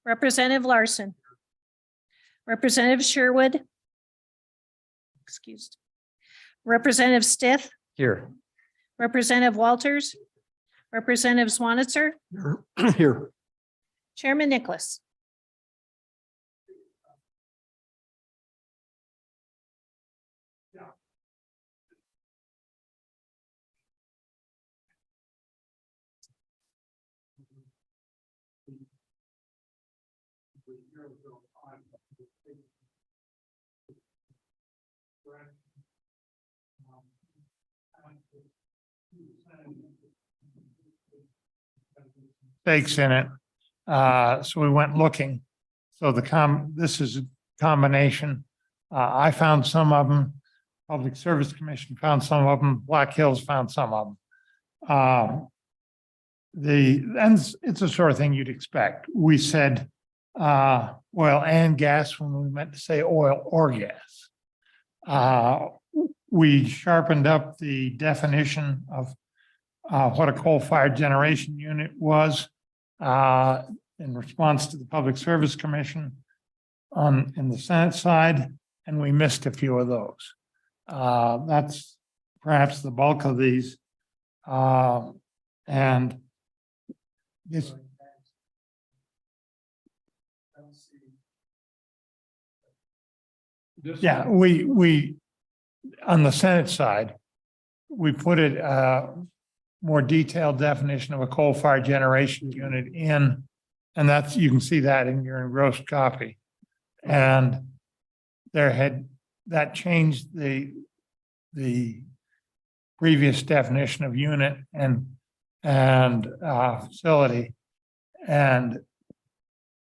Representative Larson. Representative Sherwood. Excused. Representative Stith, Here. Representative Walters, Representative Swanitzer, Here. Chairman Nicholas. Stakes in it. So we went looking. So this is a combination. I found some of them. Public Service Commission found some of them. Black Hills found some of them. And it's the sort of thing you'd expect. We said oil and gas when we meant to say oil or gas. We sharpened up the definition of what a coal-fired generation unit was in response to the Public Service Commission in the Senate side, and we missed a few of those. That's perhaps the bulk of these. And this. Yeah, we on the Senate side, we put it more detailed definition of a coal-fired generation unit in, and that's, you can see that in your engrossed copy. And that changed the previous definition of unit and facility. And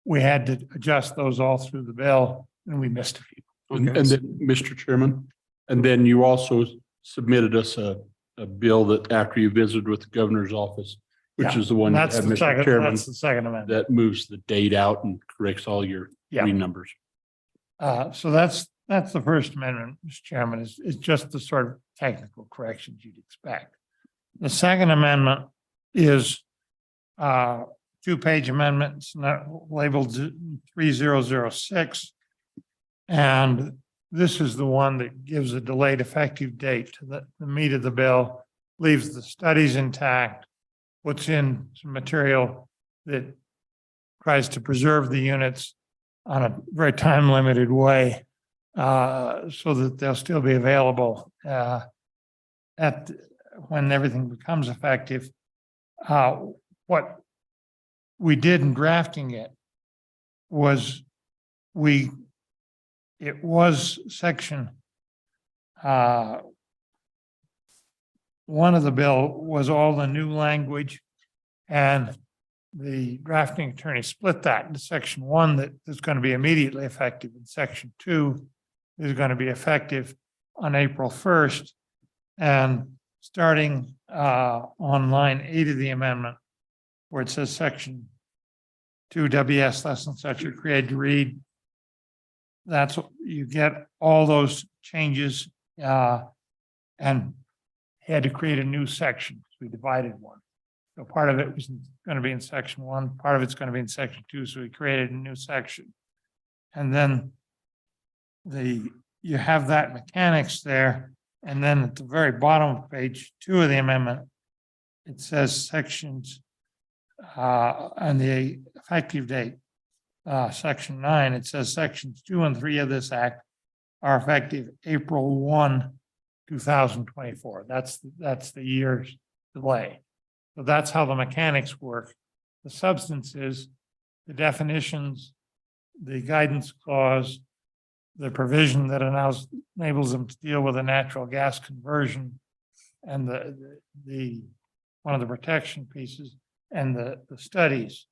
we had to adjust those all through the bill, and we missed a few. And then, Mr. Chairman, and then you also submitted us a bill that after you visited with the governor's office, which Yeah, is the one that That's had the Mr. second, Chairman, that's the second amendment. that moves the date out and corrects all your Yeah. numbers. So that's the First Amendment, Mr. Chairman, is just the sort of technical corrections you'd expect. The Second Amendment is two-page amendments labeled 3006. And this is the one that gives a delayed effective date to the meat of the bill, leaves the studies intact, puts in some material that tries to preserve the units on a very time-limited way, so that they'll still be available when everything becomes effective. What we did in drafting it was it was section 1 of the bill was all the new language, and the drafting attorney split that into section 1 that is going to be immediately effective, and section 2 is going to be effective on April 1st. And starting on line 8 of the amendment, where it says section 2 WS less than such are created to read, that's what you get, all those changes, and had to create a new section because we divided one. So part of it was going to be in section 1, part of it's going to be in section 2. So we created a new section. And then you have that mechanics there. And then at the very bottom of page 2 of the amendment, it says sections and the effective date, section 9, it says sections 2 and 3 of this act are effective April 1, 2024. That's the year's delay. So that's how the mechanics work. The substance is the definitions, the guidance clause, the provision that enables them to deal with a natural gas conversion, and the one of the protection pieces, and the studies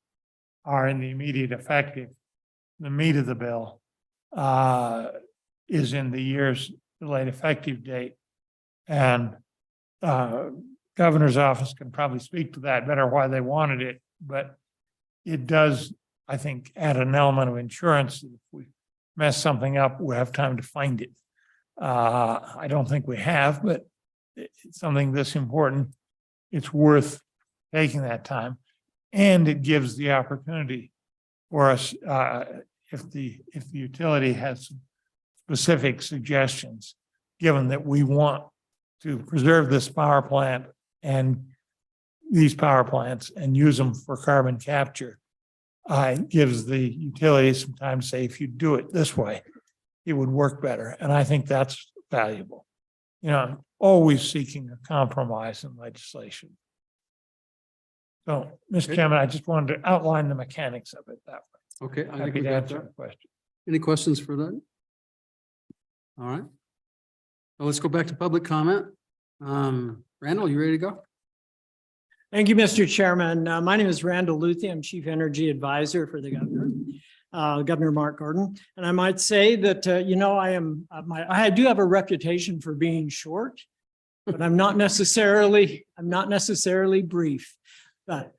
are in the immediate effective. The meat of the bill is in the year's delayed effective date. And governor's office can probably speak to that better, why they wanted it, but it does, I think, add an element of insurance. If we mess something up, we'll have time to find it. I don't think we have, but it's something this important. It's worth taking that time. And it gives the opportunity for us, if the utility has some specific suggestions, given that we want to preserve this power plant and these power plants and use them for carbon capture. It gives the utility some time to say, if you do it this way, it would work better. And I think that's valuable. You know, I'm always seeking a compromise in legislation. So, Mr. Chairman, I just wanted to outline the mechanics of it that way. Okay, I think Happy we to got answer that. the question. Any questions for that? All right. Well, let's go back to public comment. Randall, you ready to go? Thank you, Mr. Chairman. My name is Randall Luthi. I'm Chief Energy Advisor for the Governor, Governor Mark Gordon. And I might say that, you know, I do have a reputation for being short, but I'm not necessarily brief, but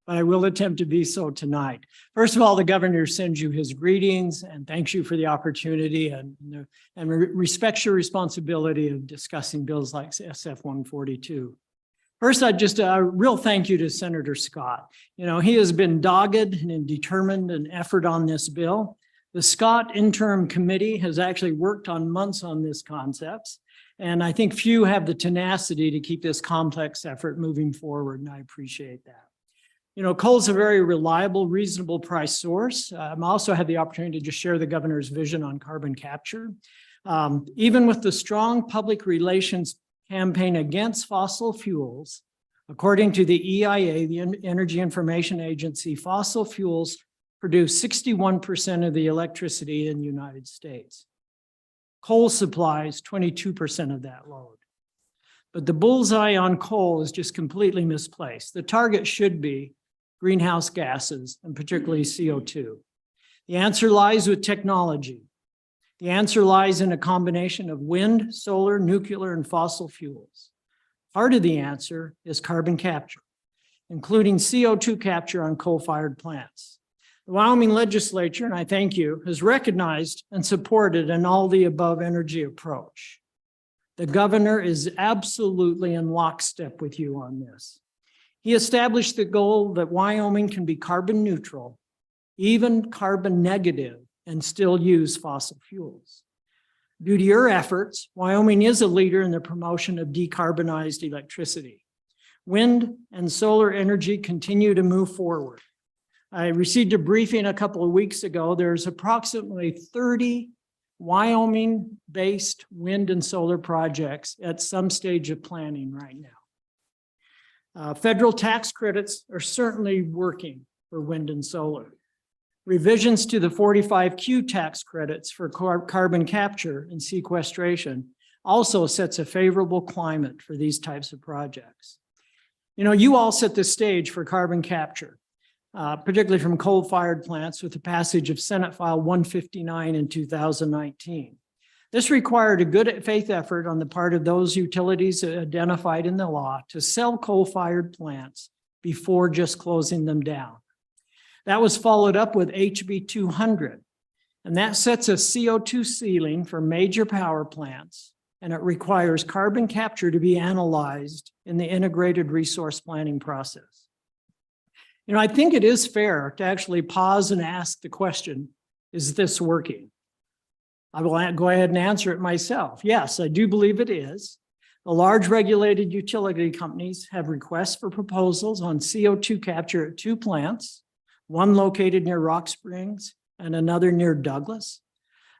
I will attempt to be so tonight. First of all, the Governor sends you his greetings and thanks you for the opportunity and respects your responsibility of discussing bills like SF 142. First, I just a real thank you to Senator Scott. You know, he has been dogged and determined in effort on this bill. The Scott Interim Committee has actually worked on months on this concepts, and I think few have the tenacity to keep this complex effort moving forward, and I appreciate that. You know, coal's a very reliable, reasonable price source. I also had the opportunity to just share the governor's vision on carbon capture. Even with the strong public relations campaign against fossil fuels, according to the EIA, the Energy Information Agency, fossil fuels produce 61% of the electricity in the United States. Coal supplies 22% of that load. But the bullseye on coal is just completely misplaced. The target should be greenhouse gases, and particularly CO2. The answer lies with technology. The answer lies in a combination of wind, solar, nuclear, and fossil fuels. Part of the answer is carbon capture, including CO2 capture on coal-fired plants. The Wyoming legislature, and I thank you, has recognized and supported an all-the-above energy approach. The governor is absolutely in lockstep with you on this. He established the goal that Wyoming can be carbon neutral, even carbon negative, and still use fossil fuels. Due to your efforts, Wyoming is a leader in the promotion of decarbonized electricity. Wind and solar energy continue to move forward. I received a briefing a couple of weeks ago. There's approximately 30 Wyoming-based wind and solar projects at some stage of planning right now. Federal tax credits are certainly working for wind and solar. Revisions to the 45Q tax credits for carbon capture and sequestration also sets a favorable climate for these types of projects. You know, you all set the stage for carbon capture, particularly from coal-fired plants with the passage of Senate File 159 in 2019. This required a good faith effort on the part of those utilities identified in the law to sell coal-fired plants before just closing them down. That was followed up with HB 200, and that sets a CO2 ceiling for major power plants, and it requires carbon capture to be analyzed in the integrated resource planning process. You know, I think it is fair to actually pause and ask the question, is this working? I will go ahead and answer it myself. Yes, I do believe it is. The large regulated utility companies have requests for proposals on CO2 capture at 2 plants, one located near Rock Springs and another near Douglas.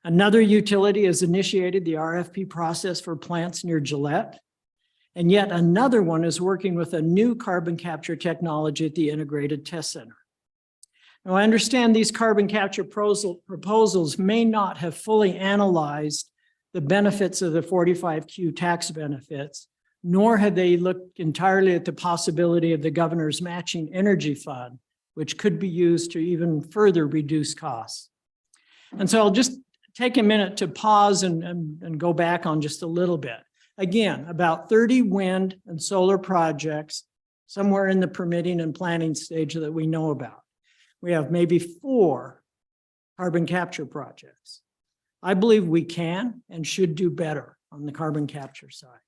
Another utility has initiated the RFP process for plants near Gillette. And yet another one is working with a new carbon capture technology at the Integrated Test Center. Now, I understand these carbon capture proposals may not have fully analyzed the benefits of the 45Q tax benefits, nor have they looked entirely at the possibility of the governor's matching energy fund, which could be used to even further reduce costs. And so I'll just take a minute to pause and go back on just a little bit. Again, about 30 wind and solar projects somewhere in the permitting and planning stage that we know about. We have maybe 4 carbon capture projects. I believe we can and should do better on the carbon capture side.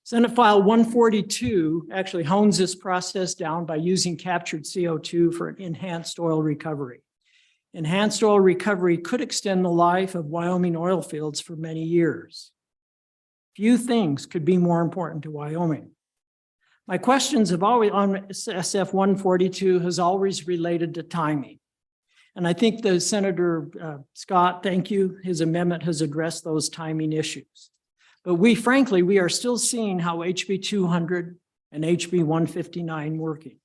Senate File 142 actually hones this process down by using captured CO2 for enhanced oil recovery. Enhanced oil recovery could extend the life of Wyoming oil fields for many years. Few things could be more important to Wyoming. My questions have always on SF 142 has always related to timing. And I think the Senator Scott, thank you, his amendment has addressed those timing issues. But frankly, we are still seeing how HB 200 and HB 159 working.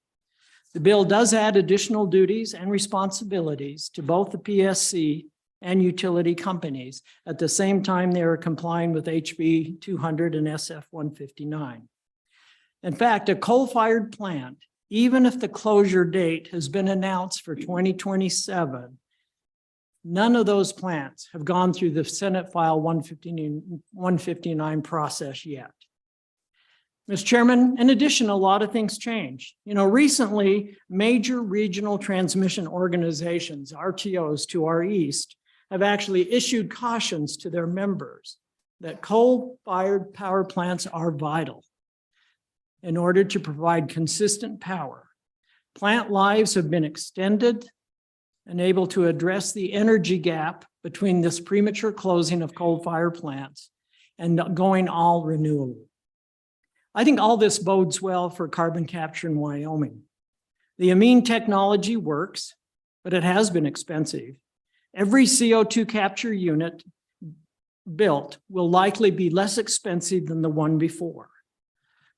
The bill does add additional duties and responsibilities to both the PSC and utility companies. At the same time, they are complying with HB 200 and SF 159. In fact, a coal-fired plant, even if the closure date has been announced for 2027, none of those plants have gone through the Senate File 159 process yet. Mr. Chairman, in addition, a lot of things changed. Recently, major regional transmission organizations, RTOs to our east, have actually issued cautions to their members that coal-fired power plants are vital in order to provide consistent power. Plant lives have been extended and able to address the energy gap between this premature closing of coal-fired plants and going all renewable. I think all this bodes well for carbon capture in Wyoming. The amine technology works, but it has been expensive. Every CO2 capture unit built will likely be less expensive than the one before.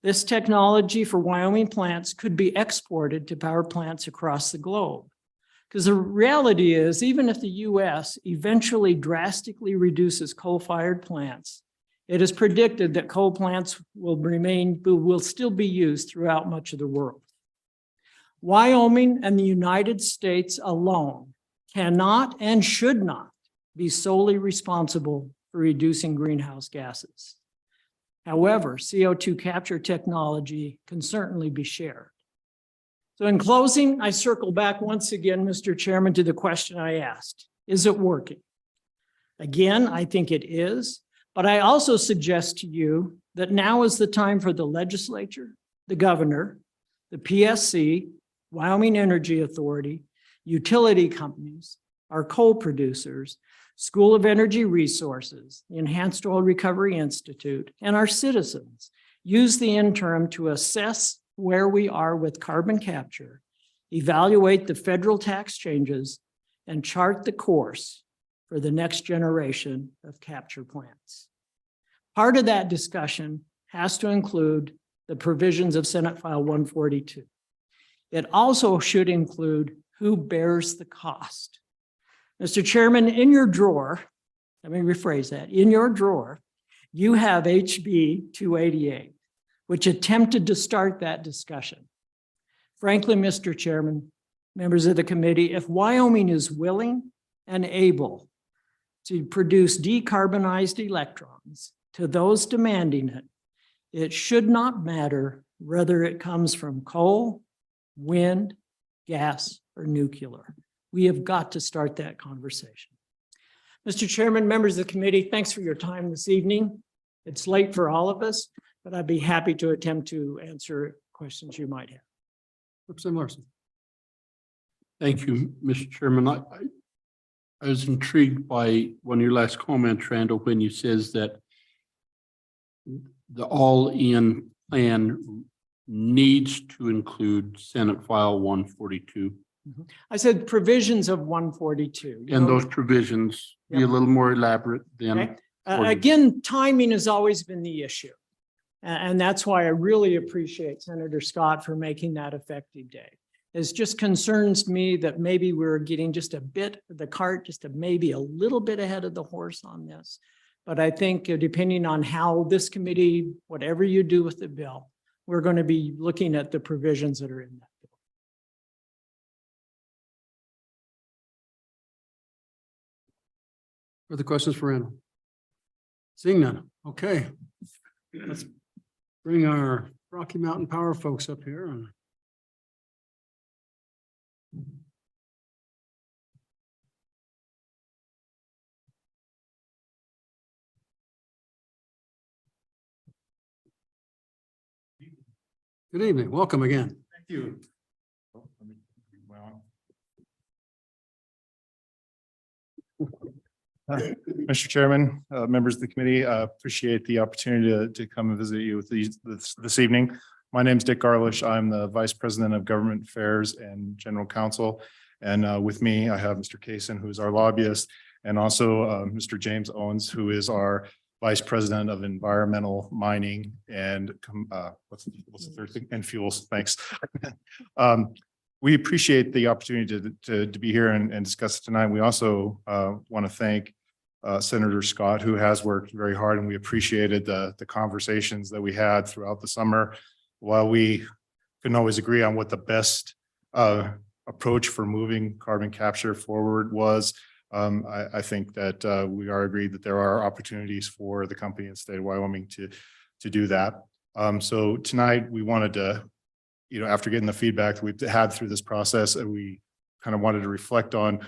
This technology for Wyoming plants could be exported to power plants across the globe. Because the reality is, even if the US eventually drastically reduces coal-fired plants, it is predicted that coal plants will still be used throughout much of the world. Wyoming and the United States alone cannot and should not be solely responsible for reducing greenhouse gases. However, CO2 capture technology can certainly be shared. So in closing, I circle back once again, Mr. Chairman, to the question I asked. Is it working? Again, I think it is, but I also suggest to you that now is the time for the legislature, the governor, the PSC, Wyoming Energy Authority, utility companies, our coal producers, School of Energy Resources, the Enhanced Oil Recovery Institute, and our citizens use the interim to assess where we are with carbon capture, evaluate the federal tax changes, and chart the course for the next generation of capture plants. Part of that discussion has to include the provisions of Senate File 142. It also should include who bears the cost. Mr. Chairman, in your drawer, let me rephrase that, in your drawer, you have HB 288, which attempted to start that discussion. Frankly, Mr. Chairman, members of the committee, if Wyoming is willing and able to produce decarbonized electrons to those demanding it, it should not matter whether it comes from coal, wind, gas, or nuclear. We have got to start that conversation. Mr. Chairman, members of the committee, thanks for your time this evening. It's late for all of us, but I'd be happy to attempt to answer questions you might have. Representative Larson. Thank you, Mr. Chairman. I was intrigued by one of your last comments, Randall, when you says that the all-in plan needs to include Senate File 142. I said provisions of 142. And those provisions be a little more elaborate than. Okay. Again, timing has always been the issue. And that's why I really appreciate Senator Scott for making that effective date. It just concerns me that maybe we're getting just a bit of the cart, maybe a little bit ahead of the horse on this. But I think depending on how this committee, whatever you do with the bill, we're going to be looking at the provisions that are in that bill. Further questions for Randall? Seeing none. Okay. Let's bring our Rocky Mountain Power folks up here. Good evening. Welcome again. Thank you. Mr. Chairman, members of the committee, appreciate the opportunity to come and visit you with this evening. My name is Dick Garlish. I'm the Vice President of Government Affairs and General Counsel. And with me, I have Mr. Kaysen, who's our lobbyist, and also Mr. James Owens, who is our Vice President of Environmental Mining and what's the third thing? And Fuels. Thanks. We appreciate the opportunity to be here and discuss it tonight. We also want to thank Senator Scott, who has worked very hard, and we appreciated the conversations that we had throughout the summer. While we couldn't always agree on what the best approach for moving carbon capture forward was, I think that we are agreed that there are opportunities for the company in the state of Wyoming to do that. So tonight we wanted to, after getting the feedback that we've had through this process, and we kind of wanted to reflect on,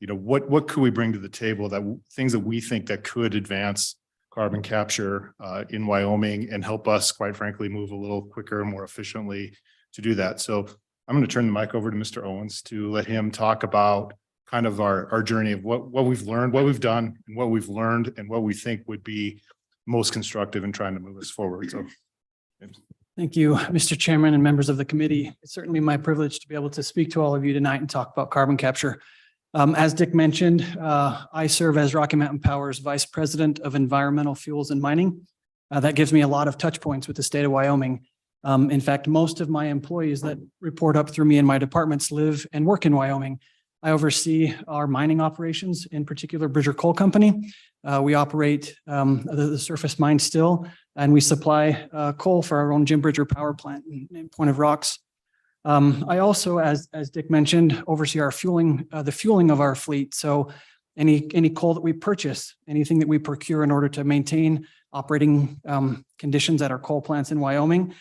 what could we bring to the table, that things that we think that could advance carbon capture in Wyoming and help us, quite frankly, move a little quicker and more efficiently to do that. So I'm going to turn the mic over to Mr. Owens to let him talk about kind of our journey of what we've learned, what we've done, and what we've learned, and what we think would be most constructive in trying to move us forward. So. Thank you, Mr. Chairman and members of the committee. It's certainly my privilege to be able to speak to all of you tonight and talk about carbon capture. As Dick mentioned, I serve as Rocky Mountain Power's Vice President of Environmental Fuels and Mining. That gives me a lot of touch points with the state of Wyoming. In fact, most of my employees that report up through me in my departments live and work in Wyoming. I oversee our mining operations, in particular Bridger Coal Company. We operate the surface mine still, and we supply coal for our own Jim Bridger power plant in Point of Rocks. I also, as Dick mentioned, oversee our the fueling of our fleet. So any coal that we purchase, anything that we procure in order to maintain operating conditions at our coal plants in Wyoming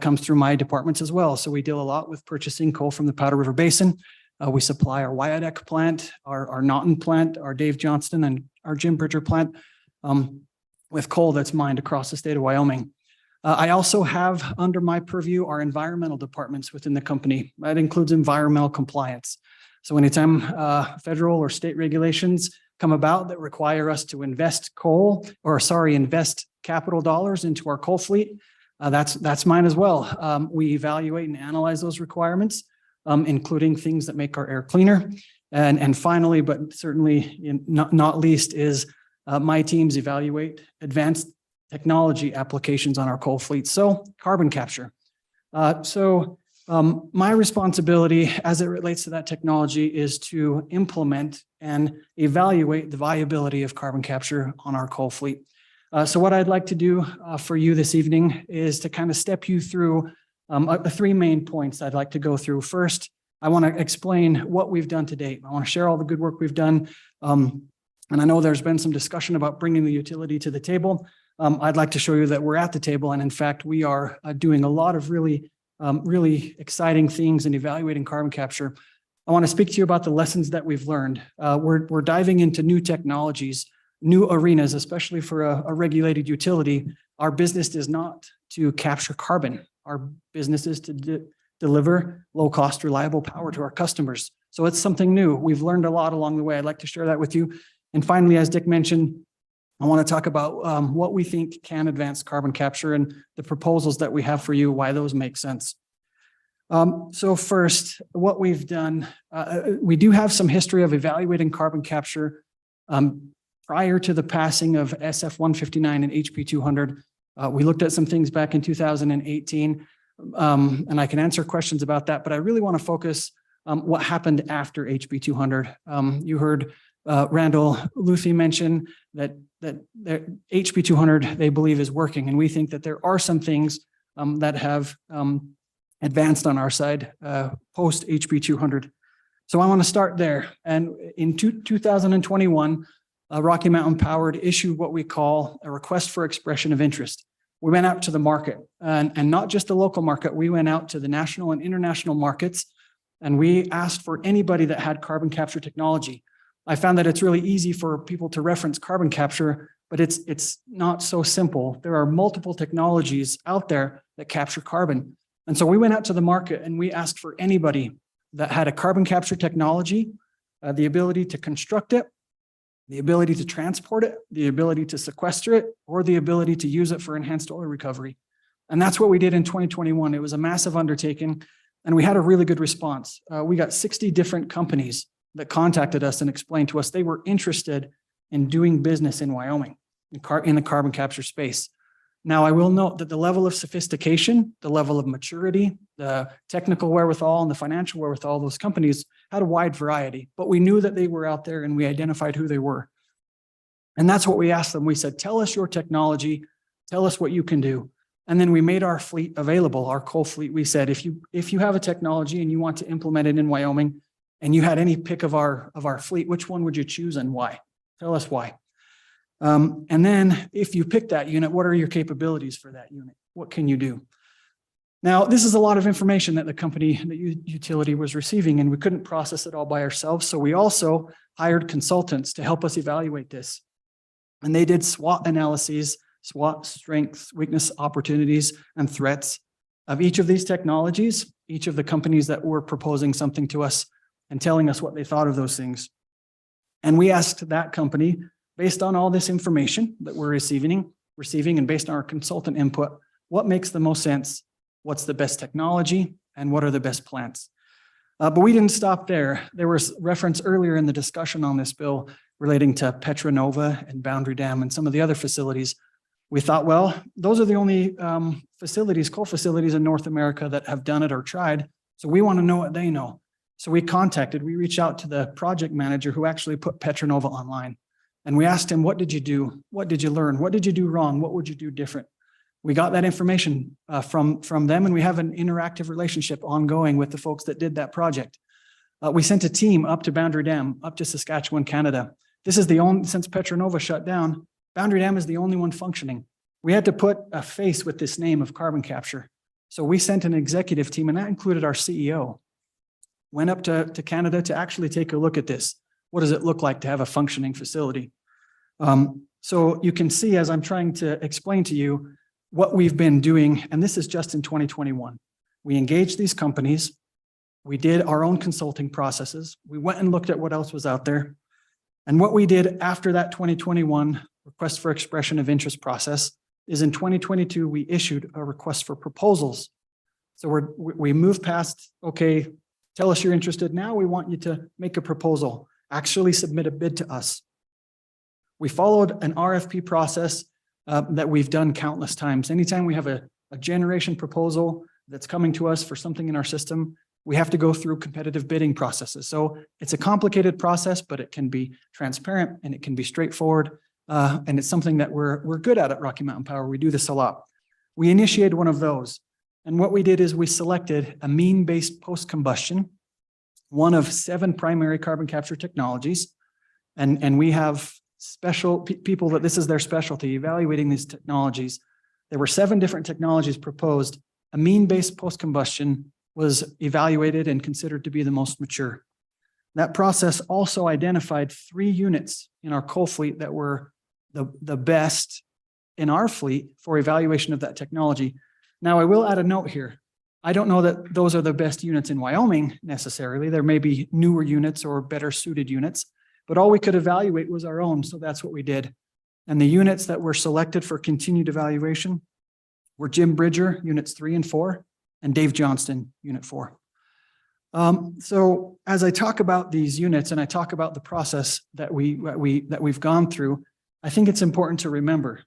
comes through my departments as well. So we deal a lot with purchasing coal from the Powder River Basin. We supply our Wyodak plant, our Naughton plant, our Dave Johnston, and our Jim Bridger plant with coal that's mined across the state of Wyoming. I also have under my purview our environmental departments within the company. That includes environmental compliance. So anytime federal or state regulations come about that require us to invest capital dollars into our coal fleet, that's mine as well. We evaluate and analyze those requirements, including things that make our air cleaner. And finally, but certainly not least, is my teams evaluate advanced technology applications on our coal fleet. So carbon capture. My responsibility as it relates to that technology is to implement and evaluate the viability of carbon capture on our coal fleet. So what I'd like to do for you this evening is to kind of step you through the three main points I'd like to go through. First, I want to explain what we've done to date. I want to share all the good work we've done. And I know there's been some discussion about bringing the utility to the table. I'd like to show you that we're at the table. And in fact, we are doing a lot of really exciting things in evaluating carbon capture. I want to speak to you about the lessons that we've learned. We're diving into new technologies, new arenas, especially for a regulated utility. Our business is not to capture carbon. Our business is to deliver low-cost, reliable power to our customers. So it's something new. We've learned a lot along the way. I'd like to share that with you. And finally, as Dick mentioned, I want to talk about what we think can advance carbon capture and the proposals that we have for you, why those make sense. So first, what we've done, we do have some history of evaluating carbon capture prior to the passing of SF 159 and HB 200. We looked at some things back in 2018, and I can answer questions about that, but I really want to focus what happened after HB 200. You heard Randall Luthi mention that HB 200, they believe, is working, and we think that there are some things that have advanced on our side post HB 200. So I want to start there. And in 2021, Rocky Mountain Power issued what we call a request for expression of interest. We went out to the market, and not just the local market. We went out to the national and international markets, and we asked for anybody that had carbon capture technology. I found that it's really easy for people to reference carbon capture, but it's not so simple. There are multiple technologies out there that capture carbon. And so we went out to the market and we asked for anybody that had a carbon capture technology, the ability to construct it, the ability to transport it, the ability to sequester it, or the ability to use it for enhanced oil recovery. And that's what we did in 2021. It was a massive undertaking, and we had a really good response. We got 60 different companies that contacted us and explained to us they were interested in doing business in Wyoming, in the carbon capture space. Now, I will note that the level of sophistication, the level of maturity, the technical wherewithal, and the financial wherewithal, those companies had a wide variety, but we knew that they were out there and we identified who they were. And that's what we asked them. We said, tell us your technology, tell us what you can do. And then we made our fleet available, our coal fleet. We said, if you have a technology and you want to implement it in Wyoming and you had any pick of our fleet, which one would you choose and why? Tell us why. And then if you pick that unit, what are your capabilities for that unit? What can you do? Now, this is a lot of information that the company, the utility was receiving, and we couldn't process it all by ourselves. So we also hired consultants to help us evaluate this. And they did SWOT analyses, SWOT, strengths, weakness, opportunities, and threats of each of these technologies, each of the companies that were proposing something to us and telling us what they thought of those things. And we asked that company, based on all this information that we're receiving and based on our consultant input, what makes the most sense? What's the best technology? And what are the best plants? But we didn't stop there. There was reference earlier in the discussion on this bill relating to Petra Nova and Boundary Dam and some of the other facilities. We thought, well, those are the only facilities, coal facilities in North America that have done it or tried. So we want to know what they know. So we reached out to the project manager who actually put Petra Nova online. And we asked him, what did you do? What did you learn? What did you do wrong? What would you do different? We got that information from them, and we have an interactive relationship ongoing with the folks that did that project. We sent a team up to Boundary Dam, up to Saskatchewan, Canada. This is the only, since Petra Nova shut down, Boundary Dam is the only one functioning. We had to put a face with this name of carbon capture. So we sent an executive team, and that included our CEO, went up to Canada to actually take a look at this. What does it look like to have a functioning facility? So you can see, as I'm trying to explain to you, what we've been doing, and this is just in 2021. We engaged these companies. We did our own consulting processes. We went and looked at what else was out there. And what we did after that 2021 request for expression of interest process is in 2022, we issued a request for proposals. So we moved past, okay, tell us you're interested. Now we want you to make a proposal, actually submit a bid to us. We followed an RFP process that we've done countless times. Anytime we have a generation proposal that's coming to us for something in our system, we have to go through competitive bidding processes. So it's a complicated process, but it can be transparent and it can be straightforward. And it's something that we're good at Rocky Mountain Power. We do this a lot. We initiated one of those. And what we did is we selected a mean-based post-combustion, one of 7 primary carbon capture technologies. And we have special people that this is their specialty, evaluating these technologies. There were 7 different technologies proposed. A mean-based post-combustion was evaluated and considered to be the most mature. That process also identified 3 units in our coal fleet that were the best in our fleet for evaluation of that technology. Now, I will add a note here. I don't know that those are the best units in Wyoming necessarily. There may be newer units or better suited units, but all we could evaluate was our own. So that's what we did. And the units that were selected for continued evaluation were Jim Bridger, units 3 and 4, and Dave Johnston, unit 4. So as I talk about these units and I talk about the process that we've gone through, I think it's important to remember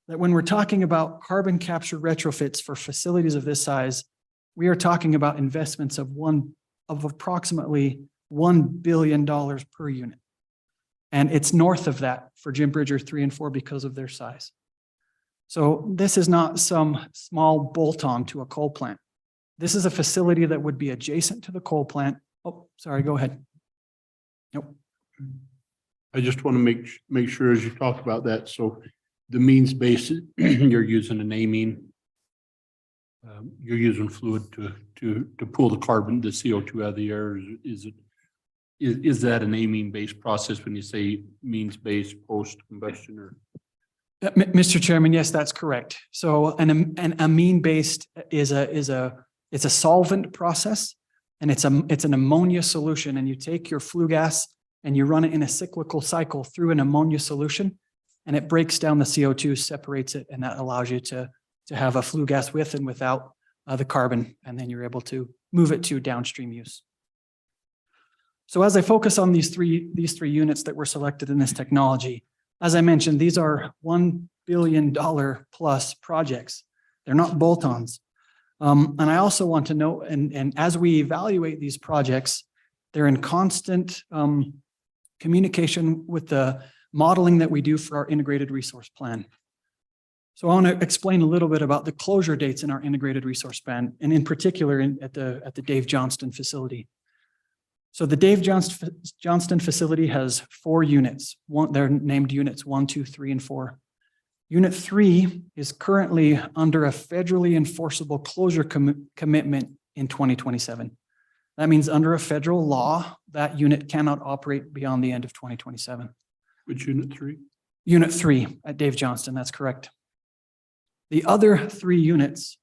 that when we're talking about carbon capture retrofits for facilities of this size, we are talking about investments of approximately $1 billion per unit. And it's north of that for Jim Bridger 3 and 4 because of their size. So this is not some small bolt-on to a coal plant. This is a facility that would be adjacent to the coal plant. Oh, sorry, go ahead. Nope. I just want to make sure as you talk about that. So the means base, you're using an amine. You're using fluid to pull the carbon, the CO2 out of the air. Is that an amine based process when you say means based post combustion or? Mr. Chairman, yes, that's correct. So an amine based is it's a solvent process, and it's an ammonia solution, and you take your flue gas and you run it in a cyclical cycle through an ammonia solution, and it breaks down the CO2, separates it, and that allows you to have a flue gas with and without the carbon, and then you're able to move it to downstream use. So as I focus on these three units that were selected in this technology, as I mentioned, these are $1 billion plus projects. They're not bolt-ons. And I also want to note, and as we evaluate these projects, they're in constant communication with the modeling that we do for our integrated resource plan. So I want to explain a little bit about the closure dates in our integrated resource plan, and in particular at the Dave Johnston facility. So the Dave Johnston facility has 4 units. They're named units 1, 2, 3, and 4. Unit 3 is currently under a federally enforceable closure commitment in 2027. That means under a federal law, that unit cannot operate beyond the end of 2027. Which unit 3? Unit 3 at Dave Johnston, that's correct. The other 3 units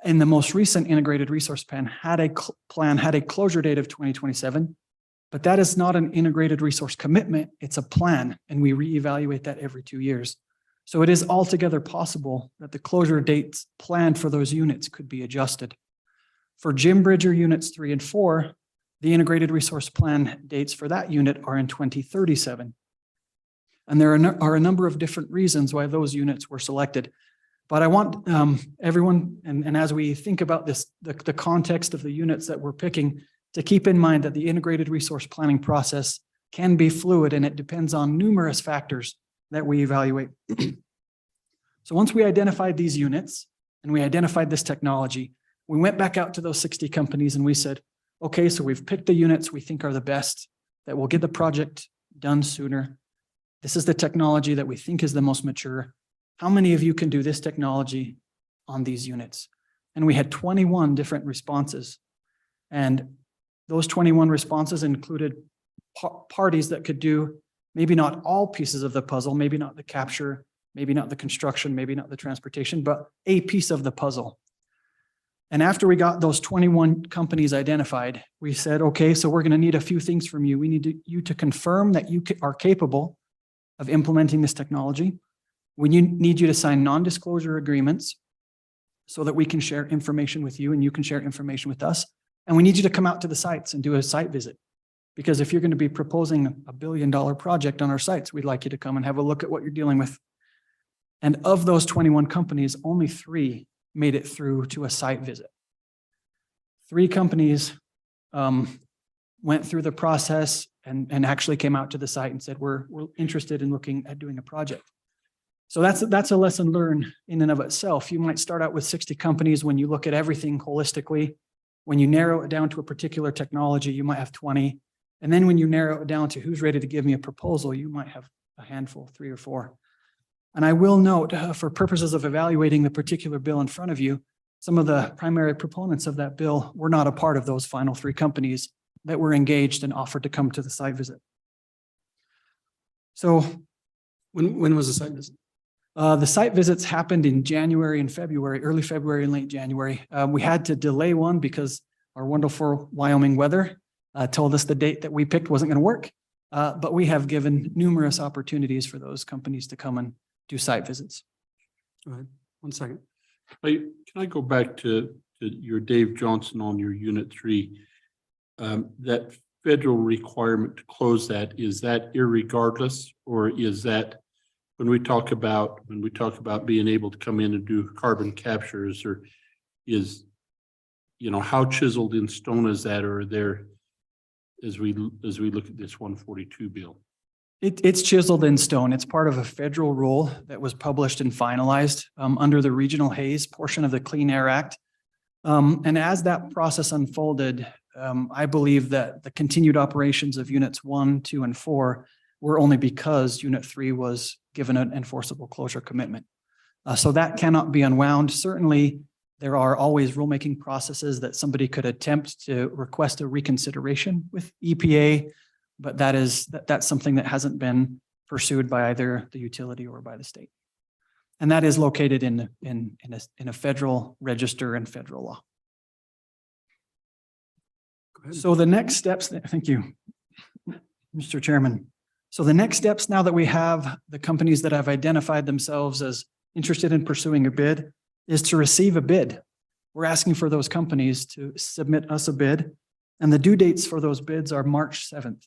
in the most recent integrated resource plan had a closure date of 2027, but that is not an integrated resource commitment, it's a plan, and we reevaluate that every 2 years. So it is altogether possible that the closure dates planned for those units could be adjusted. For Jim Bridger units 3 and 4, the integrated resource plan dates for that unit are in 2037. And there are a number of different reasons why those units were selected. But I want everyone, and as we think about this, the context of the units that we're picking, to keep in mind that the integrated resource planning process can be fluid and it depends on numerous factors that we evaluate. So once we identified these units and we identified this technology, we went back out to those 60 companies and we said, okay, so we've picked the units we think are the best, that will get the project done sooner. This is the technology that we think is the most mature. How many of you can do this technology on these units? And we had 21 different responses. And those 21 responses included parties that could do maybe not all pieces of the puzzle, maybe not the capture, maybe not the construction, maybe not the transportation, but a piece of the puzzle. And after we got those 21 companies identified, we said, okay, so we're going to need a few things from you. We need you to confirm that you are capable of implementing this technology. We need you to sign non-disclosure agreements so that we can share information with you and you can share information with us. And we need you to come out to the sites and do a site visit. Because if you're going to be proposing $1 billion project on our sites, we'd like you to come and have a look at what you're dealing with. And of those 21 companies, only 3 made it through to a site visit. 3 companies went through the process and actually came out to the site and said, we're interested in looking at doing a project. So that's a lesson learned in and of itself. You might start out with 60 companies when you look at everything holistically. When you narrow it down to a particular technology, you might have 20. And then when you narrow it down to who's ready to give me a proposal, you might have a handful, 3 or 4. And I will note, for purposes of evaluating the particular bill in front of you, some of the primary proponents of that bill were not a part of those final 3 companies that were engaged and offered to come to the site visit. So When was the site visit? the site visits happened in January and February, early February and late January. We had to delay one because our wonderful Wyoming weather told us the date that we picked wasn't going to work. But we have given numerous opportunities for those companies to come and do site visits. Go ahead. 1 second. Can I go back to your Dave Johnson on your unit 3? That federal requirement to close that, is that irregardless, or is that when we talk about being able to come in and do carbon captures, or is, how chiseled in stone is that, or there as we look at this 142 bill? It's chiseled in stone. It's part of a federal rule that was published and finalized under the Regional Haze portion of the Clean Air Act. And as that process unfolded, I believe that the continued operations of units 1, 2, and 4 were only because unit 3 was given an enforceable closure commitment. So that cannot be unwound. Certainly, there are always rulemaking processes that somebody could attempt to request a reconsideration with EPA, but that's something that hasn't been pursued by either the utility or by the state. And that is located in a federal register and federal law. Go ahead. So the next steps, thank you. Mr. Chairman. So the next steps, now that we have the companies that have identified themselves as interested in pursuing a bid, is to receive a bid. We're asking for those companies to submit us a bid, and the due dates for those bids are March 7th.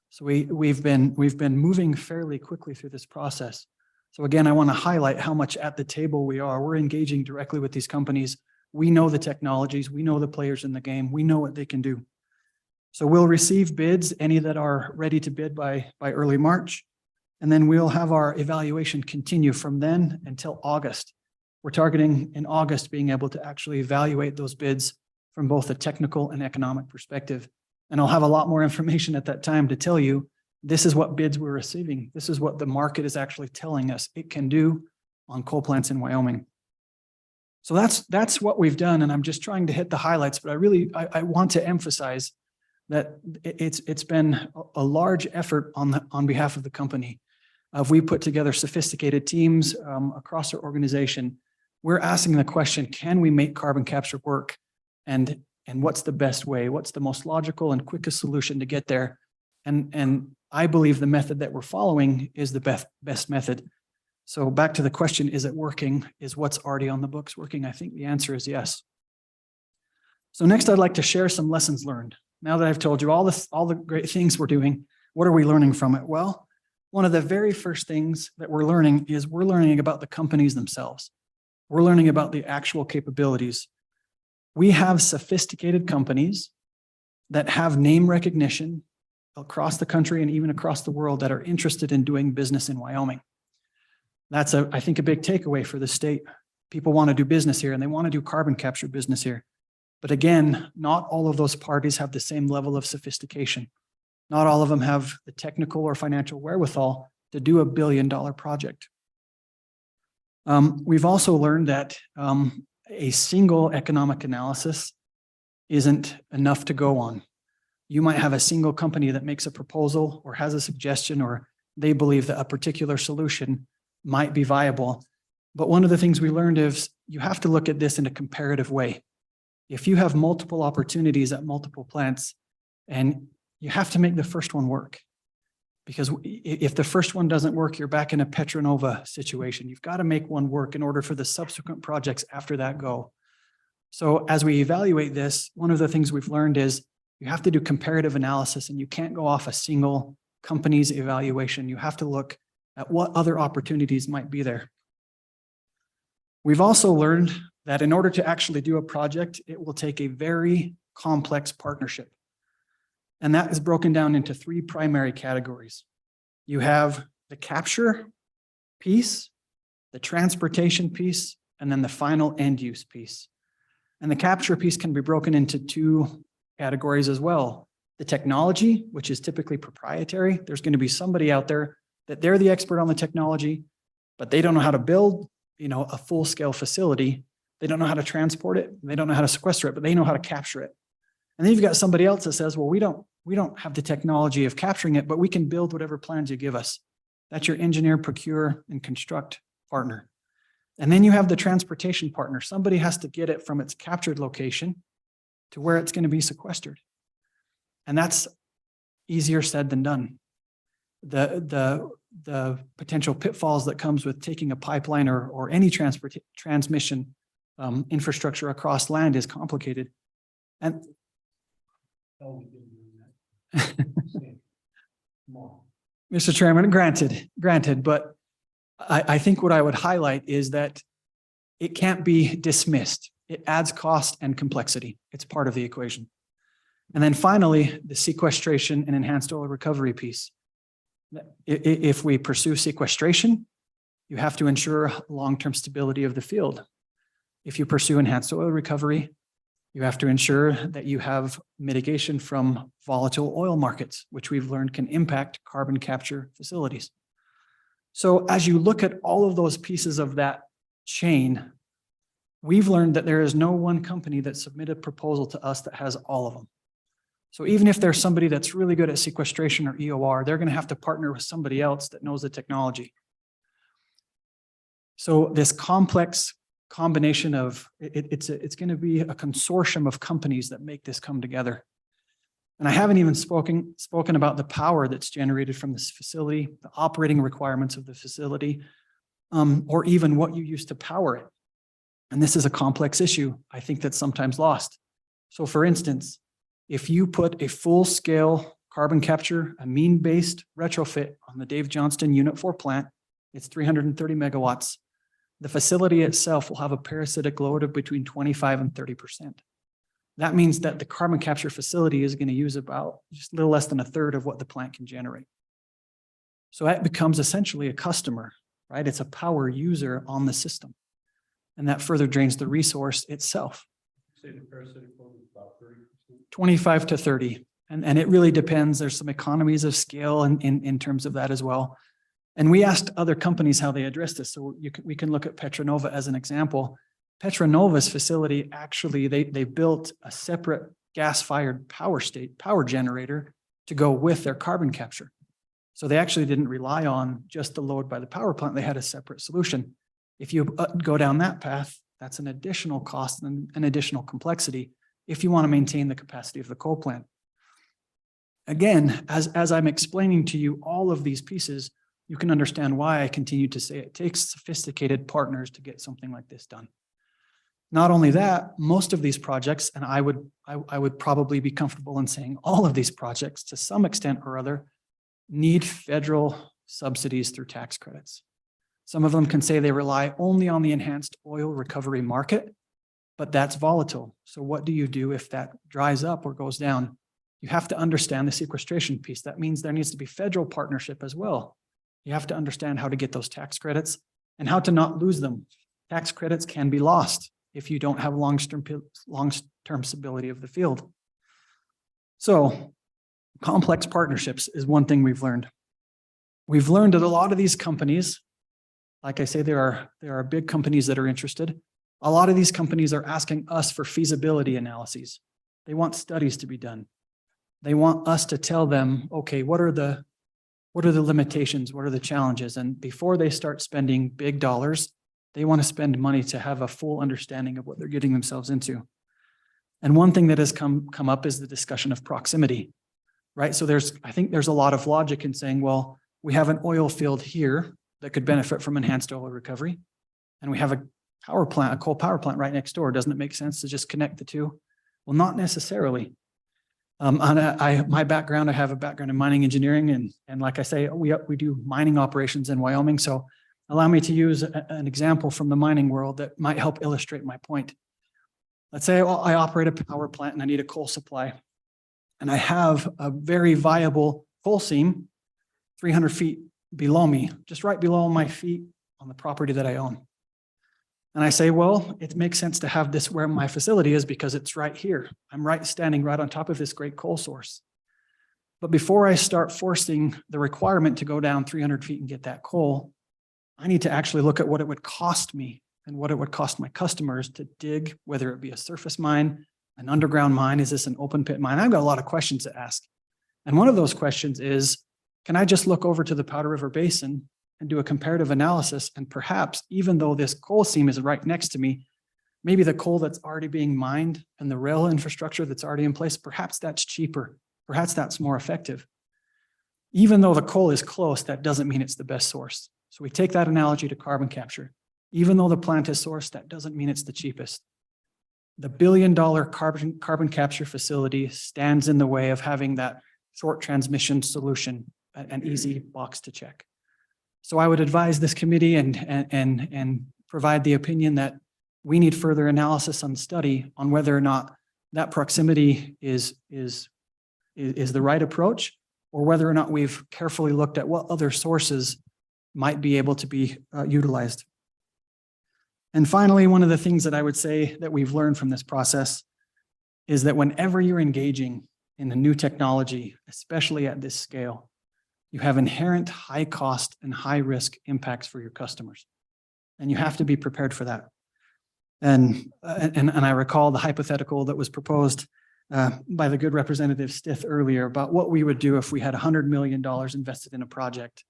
So we've been moving fairly quickly through this process. So again, I want to highlight how much at the table we are. We're engaging directly with these companies. We know the technologies, we know the players in the game, we know what they can do. So we'll receive bids, any that are ready to bid by early March. And then we'll have our evaluation continue from then until August. We're targeting in August being able to actually evaluate those bids from both a technical and economic perspective. And I'll have a lot more information at that time to tell you, this is what bids we're receiving. This is what the market is actually telling us it can do on coal plants in Wyoming. So that's what we've done. And I'm just trying to hit the highlights, but I want to emphasize that it's been a large effort on behalf of the company. We put together sophisticated teams across our organization. We're asking the question, can we make carbon capture work? And what's the best way? What's the most logical and quickest solution to get there? And I believe the method that we're following is the best method. So back to the question, is it working? Is what's already on the books working? I think the answer is yes. So next, I'd like to share some lessons learned. Now that I've told you all the great things we're doing, what are we learning from it? Well, one of the very first things that we're learning is we're learning about the companies themselves. We're learning about the actual capabilities. We have sophisticated companies that have name recognition across the country and even across the world that are interested in doing business in Wyoming. That's I think a big takeaway for the state. People want to do business here and they want to do carbon capture business here. But again, not all of those parties have the same level of sophistication. Not all of them have the technical or financial wherewithal to do a $1 billion project. We've also learned that a single economic analysis isn't enough to go on. You might have a single company that makes a proposal or has a suggestion, or they believe that a particular solution might be viable. But one of the things we learned is you have to look at this in a comparative way. If you have multiple opportunities at multiple plants, and you have to make the first one work, because if the first one doesn't work, you're back in a Petronova situation. You've got to make one work in order for the subsequent projects after that go. So as we evaluate this, one of the things we've learned is you have to do comparative analysis, and you can't go off a single company's evaluation. You have to look at what other opportunities might be there. We've also learned that in order to actually do a project, it will take a very complex partnership. And that is broken down into 3 primary categories. You have the capture piece, the transportation piece, and then the final end use piece. And the capture piece can be broken into 2 categories as well. The technology, which is typically proprietary. There's going to be somebody out there that they're the expert on the technology, but they don't know how to build, a full-scale facility. They don't know how to transport it. They don't know how to sequester it, but they know how to capture it. And then you've got somebody else that says, well, we don't have the technology of capturing it, but we can build whatever plans you give us. That's your engineer, procure, and construct partner. And then you have the transportation partner. Somebody has to get it from its captured location to where it's going to be sequestered. And that's easier said than done. The potential pitfalls that comes with taking a pipeline or any transmission infrastructure across land is complicated. And Mr. Chairman, granted, but I think what I would highlight is that it can't be dismissed. It adds cost and complexity. It's part of the equation. And then finally, the sequestration and enhanced oil recovery piece. If we pursue sequestration, you have to ensure long-term stability of the field. If you pursue enhanced oil recovery, you have to ensure that you have mitigation from volatile oil markets, which we've learned can impact carbon capture facilities. So as you look at all of those pieces of that chain, we've learned that there is no one company that submitted a proposal to us that has all of them. So even if there's somebody that's really good at sequestration or EOR, they're going to have to partner with somebody else that knows the technology. So this complex combination of, it's going to be a consortium of companies that make this come together. And I haven't even spoken about the power that's generated from this facility, the operating requirements of the facility, or even what you use to power it. And this is a complex issue, I think, that's sometimes lost. So for instance, if you put a full-scale carbon capture, amine-based retrofit on the Dave Johnston Unit 4 plant, it's 330 megawatts. The facility itself will have a parasitic load of between 25 and 30%. That means that the carbon capture facility is going to use about just a little less than a third of what the plant can generate. So it becomes essentially a customer, right? It's a power user on the system. And that further drains the resource itself. Say the parasitic load is about 30%. 25 to 30. And it really depends. There's some economies of scale in terms of that as well. And we asked other companies how they address this. So we can look at Petronova as an example. Petronova's facility, actually, they built a separate gas-fired power generator to go with their carbon capture. So they actually didn't rely on just the load by the power plant. They had a separate solution. If you go down that path, that's an additional cost and an additional complexity if you want to maintain the capacity of the coal plant. Again, as I'm explaining to you all of these pieces, you can understand why I continue to say it takes sophisticated partners to get something like this done. Not only that, most of these projects, and I would probably be comfortable in saying all of these projects to some extent or other, need federal subsidies through tax credits. Some of them can say they rely only on the enhanced oil recovery market, but that's volatile. So what do you do if that dries up or goes down? You have to understand the sequestration piece. That means there needs to be federal partnership as well. You have to understand how to get those tax credits and how to not lose them. Tax credits can be lost if you don't have long-term stability of the field. So complex partnerships is one thing we've learned. We've learned that a lot of these companies, like I say, there are big companies that are interested. A lot of these companies are asking us for feasibility analyses. They want studies to be done. They want us to tell them, okay, what are the limitations? What are the challenges? And before they start spending big dollars, they want to spend money to have a full understanding of what they're getting themselves into. And one thing that has come up is the discussion of proximity, right? So I think there's a lot of logic in saying, well, we have an oil field here that could benefit from enhanced oil recovery. And we have a power plant, a coal power plant right next door. Doesn't it make sense to just connect the two? Well, not necessarily. My background, I have a background in mining engineering. And like I say, we do mining operations in Wyoming. So allow me to use an example from the mining world that might help illustrate my point. Let's say I operate a power plant and I need a coal supply. And I have a very viable coal seam 300 feet below me, just right below my feet on the property that I own. And I say, well, it makes sense to have this where my facility is because it's right here. I'm standing right on top of this great coal source. But before I start forcing the requirement to go down 300 feet and get that coal, I need to actually look at what it would cost me and what it would cost my customers to dig, whether it be a surface mine, an underground mine, is this an open pit mine? I've got a lot of questions to ask. And one of those questions is, can I just look over to the Powder River Basin and do a comparative analysis? And perhaps, even though this coal seam is right next to me, maybe the coal that's already being mined and the rail infrastructure that's already in place, perhaps that's cheaper. Perhaps that's more effective. Even though the coal is close, that doesn't mean it's the best source. So we take that analogy to carbon capture. Even though the plant is sourced, that doesn't mean it's the cheapest. The $1 billion carbon capture facility stands in the way of having that short transmission solution, an easy box to check. So I would advise this committee and provide the opinion that we need further analysis and study on whether or not that proximity is the right approach, or whether or not we've carefully looked at what other sources might be able to be utilized. And finally, one of the things that I would say that we've learned from this process is that whenever you're engaging in a new technology, especially at this scale, you have inherent high cost and high risk impacts for your customers. And you have to be prepared for that. And I recall the hypothetical that was proposed by the good Representative Stith earlier about what we would do if we had $100 million invested in a project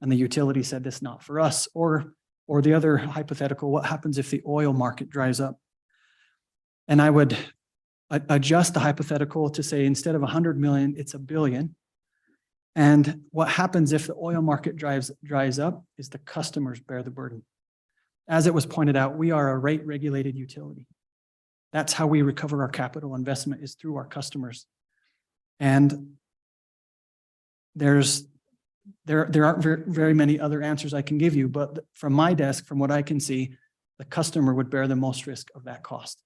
and the utility said this not for us, or the other hypothetical, what happens if the oil market dries up? And I would adjust the hypothetical to say instead of 100 million, it's $1 billion. And what happens if the oil market dries up is the customers bear the burden. As it was pointed out, we are a rate regulated utility. That's how we recover our capital investment, is through our customers. And there aren't very many other answers I can give you, but from my desk, from what I can see, the customer would bear the most risk of that cost.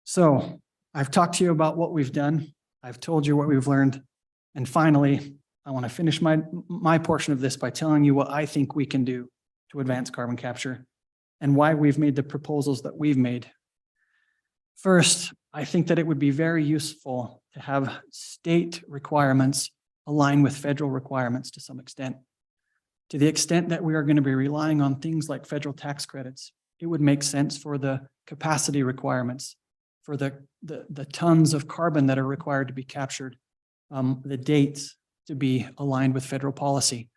So I've talked to you about what we've done. I've told you what we've learned. And finally, I want to finish my portion of this by telling you what I think we can do to advance carbon capture and why we've made the proposals that we've made. First, I think that it would be very useful to have state requirements align with federal requirements to some extent. To the extent that we are going to be relying on things like federal tax credits, it would make sense for the capacity requirements, for the tons of carbon that are required to be captured, the dates to be aligned with federal policy.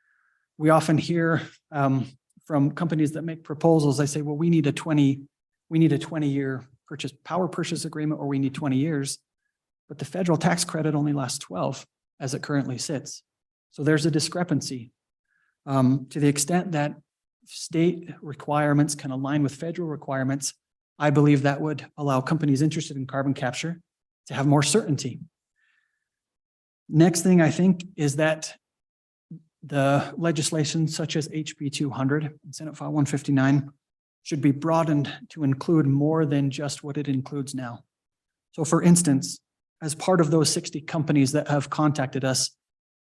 We often hear from companies that make proposals, they say, well, we need a 20-year power purchase agreement, or we need 20 years. But the federal tax credit only lasts 12 as it currently sits. So there's a discrepancy. To the extent that state requirements can align with federal requirements, I believe that would allow companies interested in carbon capture to have more certainty. Next thing I think is that the legislation such as HB 200 and Senate File 159 should be broadened to include more than just what it includes now. So for instance, as part of those 60 companies that have contacted us,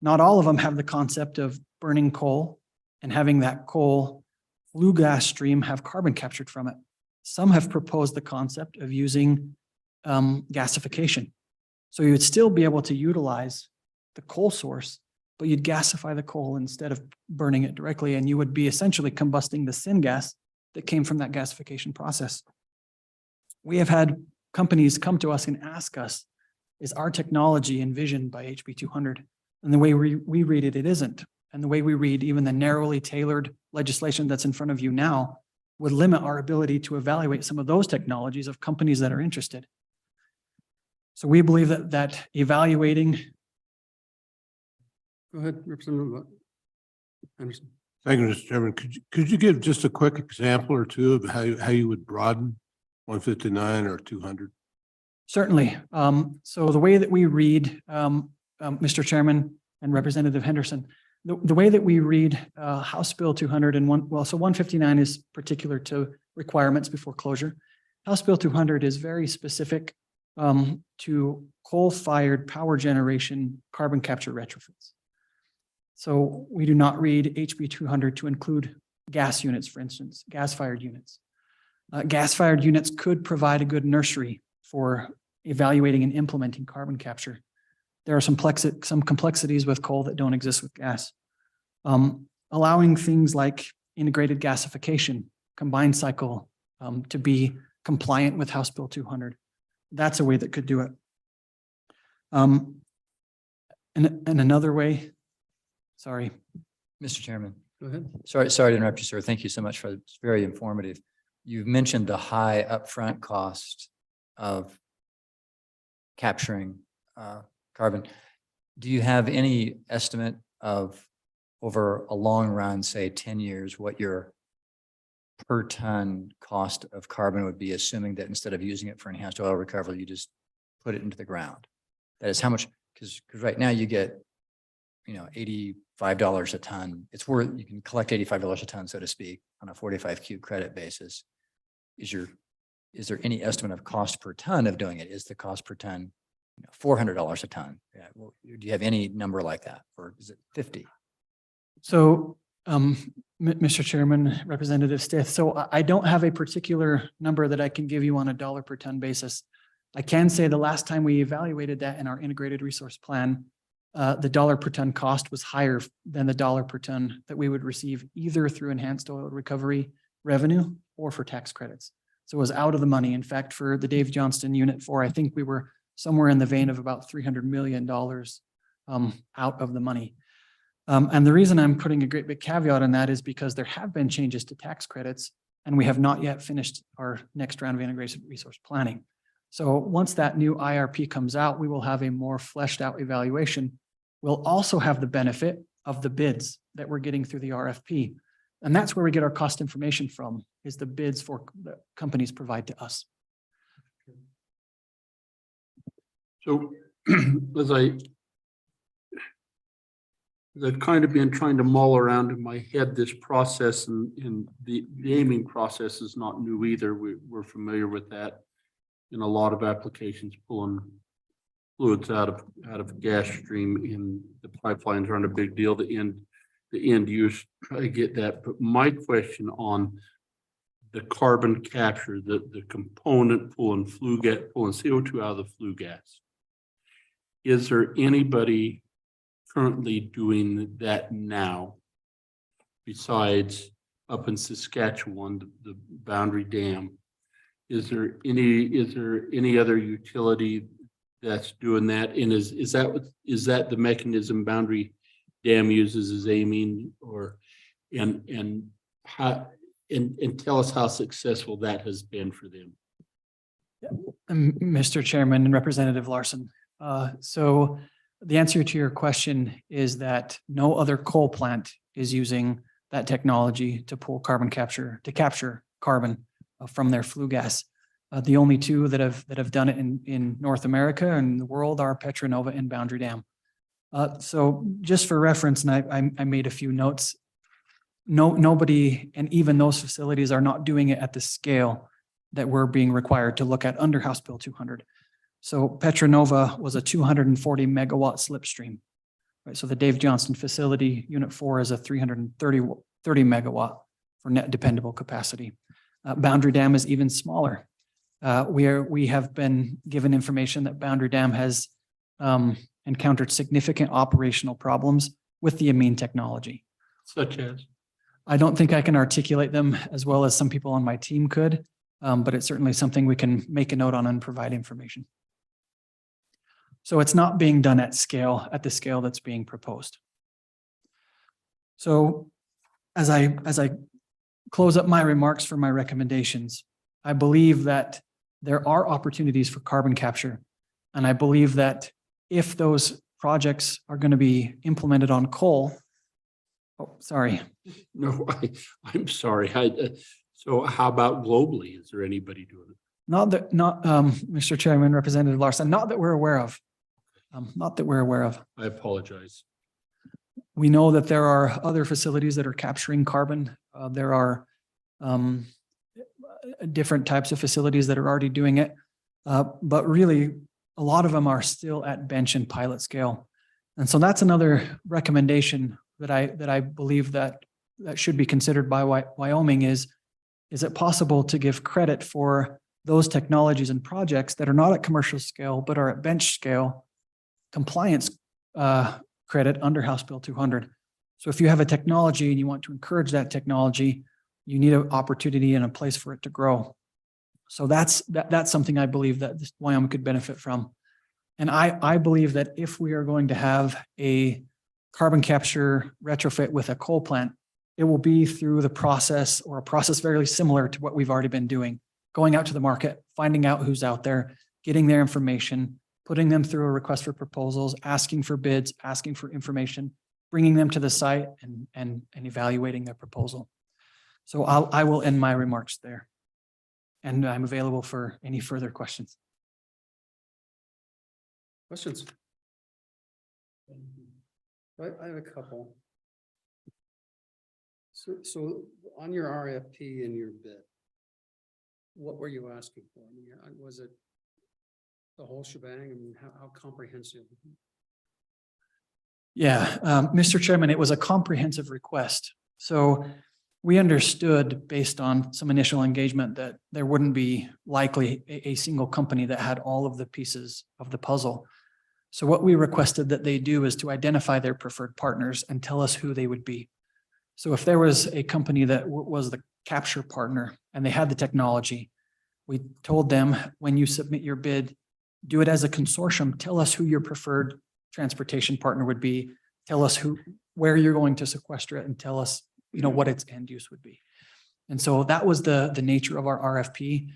not all of them have the concept of burning coal and having that coal flue gas stream have carbon captured from it. Some have proposed the concept of using gasification. So you would still be able to utilize the coal source, but you'd gasify the coal instead of burning it directly, and you would be essentially combusting the syngas that came from that gasification process. We have had companies come to us and ask us, is our technology envisioned by HB 200? And the way we read it, it isn't. And the way we read even the narrowly tailored legislation that's in front of you now would limit our ability to evaluate some of those technologies of companies that are interested. So we believe that evaluating. Go ahead, Representative Anderson. Thank you, Mr. Chairman. Could you give just a quick example or two of how you would broaden 159 or 200? Certainly. So the way that we read, Mr. Chairman and Representative Henderson, the way that we read House Bill 200 and 159 is particular to requirements before closure. House Bill 200 is very specific to coal-fired power generation carbon capture retrofits. So we do not read HB 200 to include gas units, for instance, gas-fired units. Gas-fired units could provide a good nursery for evaluating and implementing carbon capture. There are some complexities with coal that don't exist with gas. Allowing things like integrated gasification, combined cycle, to be compliant with House Bill 200. That's a way that could do it. And another way, sorry. Mr. Chairman, Go ahead. sorry to interrupt you, sir. Thank you so much for it's very informative. You've mentioned the high upfront cost of capturing carbon. Do you have any estimate of over a long run, say 10 years, what your per ton cost of carbon would be, assuming that instead of using it for enhanced oil recovery, you just put it into the ground? That is how much, because right now you get, $85 a ton. It's worth, you can collect $85 a ton, so to speak, on a 45Q credit basis. Is there any estimate of cost per ton of doing it? Is the cost per ton $400 a ton? Yeah, well, do you have any number like that, or is it 50? So, Mr. Chairman, Representative Stith, so I don't have a particular number that I can give you on a dollar per ton basis. I can say the last time we evaluated that in our integrated resource plan, the dollar per ton cost was higher than the dollar per ton that we would receive either through enhanced oil recovery revenue or for tax credits. So it was out of the money. In fact, for the Dave Johnston Unit 4, I think we were somewhere in the vein of about $300 million out of the money. And the reason I'm putting a great big caveat on that is because there have been changes to tax credits, and we have not yet finished our next round of integrated resource planning. So once that new IRP comes out, we will have a more fleshed out evaluation. We'll also have the benefit of the bids that we're getting through the RFP. And that's where we get our cost information from, is the bids for the companies provide to us. So as I've kind of been trying to mull around in my head this process, and the aiming process is not new either. We're familiar with that in a lot of applications, pulling fluids out of gas stream in the pipelines aren't a big deal. The end use, I get that. But my question on the carbon capture, the component pulling CO2 out of the flue gas. Is there anybody currently doing that now besides up in Saskatchewan, the Boundary Dam? Is there any other utility that's doing that? And is that the mechanism Boundary Dam uses, is amine, or and tell us how successful that has been for them? Mr. Chairman and Representative Larson. So the answer to your question is that no other coal plant is using that technology to pull carbon capture, to capture carbon from their flue gas. The only two that have done it in North America and the world are Petronova and Boundary Dam. So just for reference, and I made a few notes. Nobody, and even those facilities are not doing it at the scale that we're being required to look at under House Bill 200. So Petronova was a 240 megawatt slipstream, right? So the Dave Johnston facility, Unit 4, is a 330 megawatt for net dependable capacity. Boundary Dam is even smaller. We have been given information that Boundary Dam has encountered significant operational problems with the amine technology. Such as? I don't think I can articulate them as well as some people on my team could, but it's certainly something we can make a note on and provide information. So it's not being done at the scale that's being proposed. So as I close up my remarks for my recommendations, I believe that there are opportunities for carbon capture. And I believe that if those projects are going to be implemented on coal, No, I'm sorry. So how about globally? Is there anybody doing it? Mr. Chairman, Representative Larson, not that we're aware of. I apologize. We know that there are other facilities that are capturing carbon. There are different types of facilities that are already doing it. But really, a lot of them are still at bench and pilot scale. And so that's another recommendation that I believe that should be considered by Wyoming is it possible to give credit for those technologies and projects that are not at commercial scale, but are at bench scale compliance credit under House Bill 200. So if you have a technology and you want to encourage that technology, you need an opportunity and a place for it to grow. So that's something I believe that Wyoming could benefit from. And I believe that if we are going to have a carbon capture retrofit with a coal plant, it will be through the process, or a process very similar to what we've already been doing, going out to the market, finding out who's out there, getting their information, putting them through a request for proposals, asking for bids, asking for information, bringing them to the site and evaluating their proposal. So I will end my remarks there. And I'm available for any further questions. Questions? I have a couple. So on your RFP and your bid, what were you asking for? I mean, was it the whole shebang? I mean, how comprehensive? Yeah, Mr. Chairman, it was a comprehensive request. So we understood based on some initial engagement that there wouldn't be likely a single company that had all of the pieces of the puzzle. So what we requested that they do is to identify their preferred partners and tell us who they would be. So if there was a company that was the capture partner and they had the technology, we told them, when you submit your bid, do it as a consortium. Tell us who your preferred transportation partner would be. Tell us where you're going to sequester it, and tell us, what its end use would be. And so that was the nature of our RFP.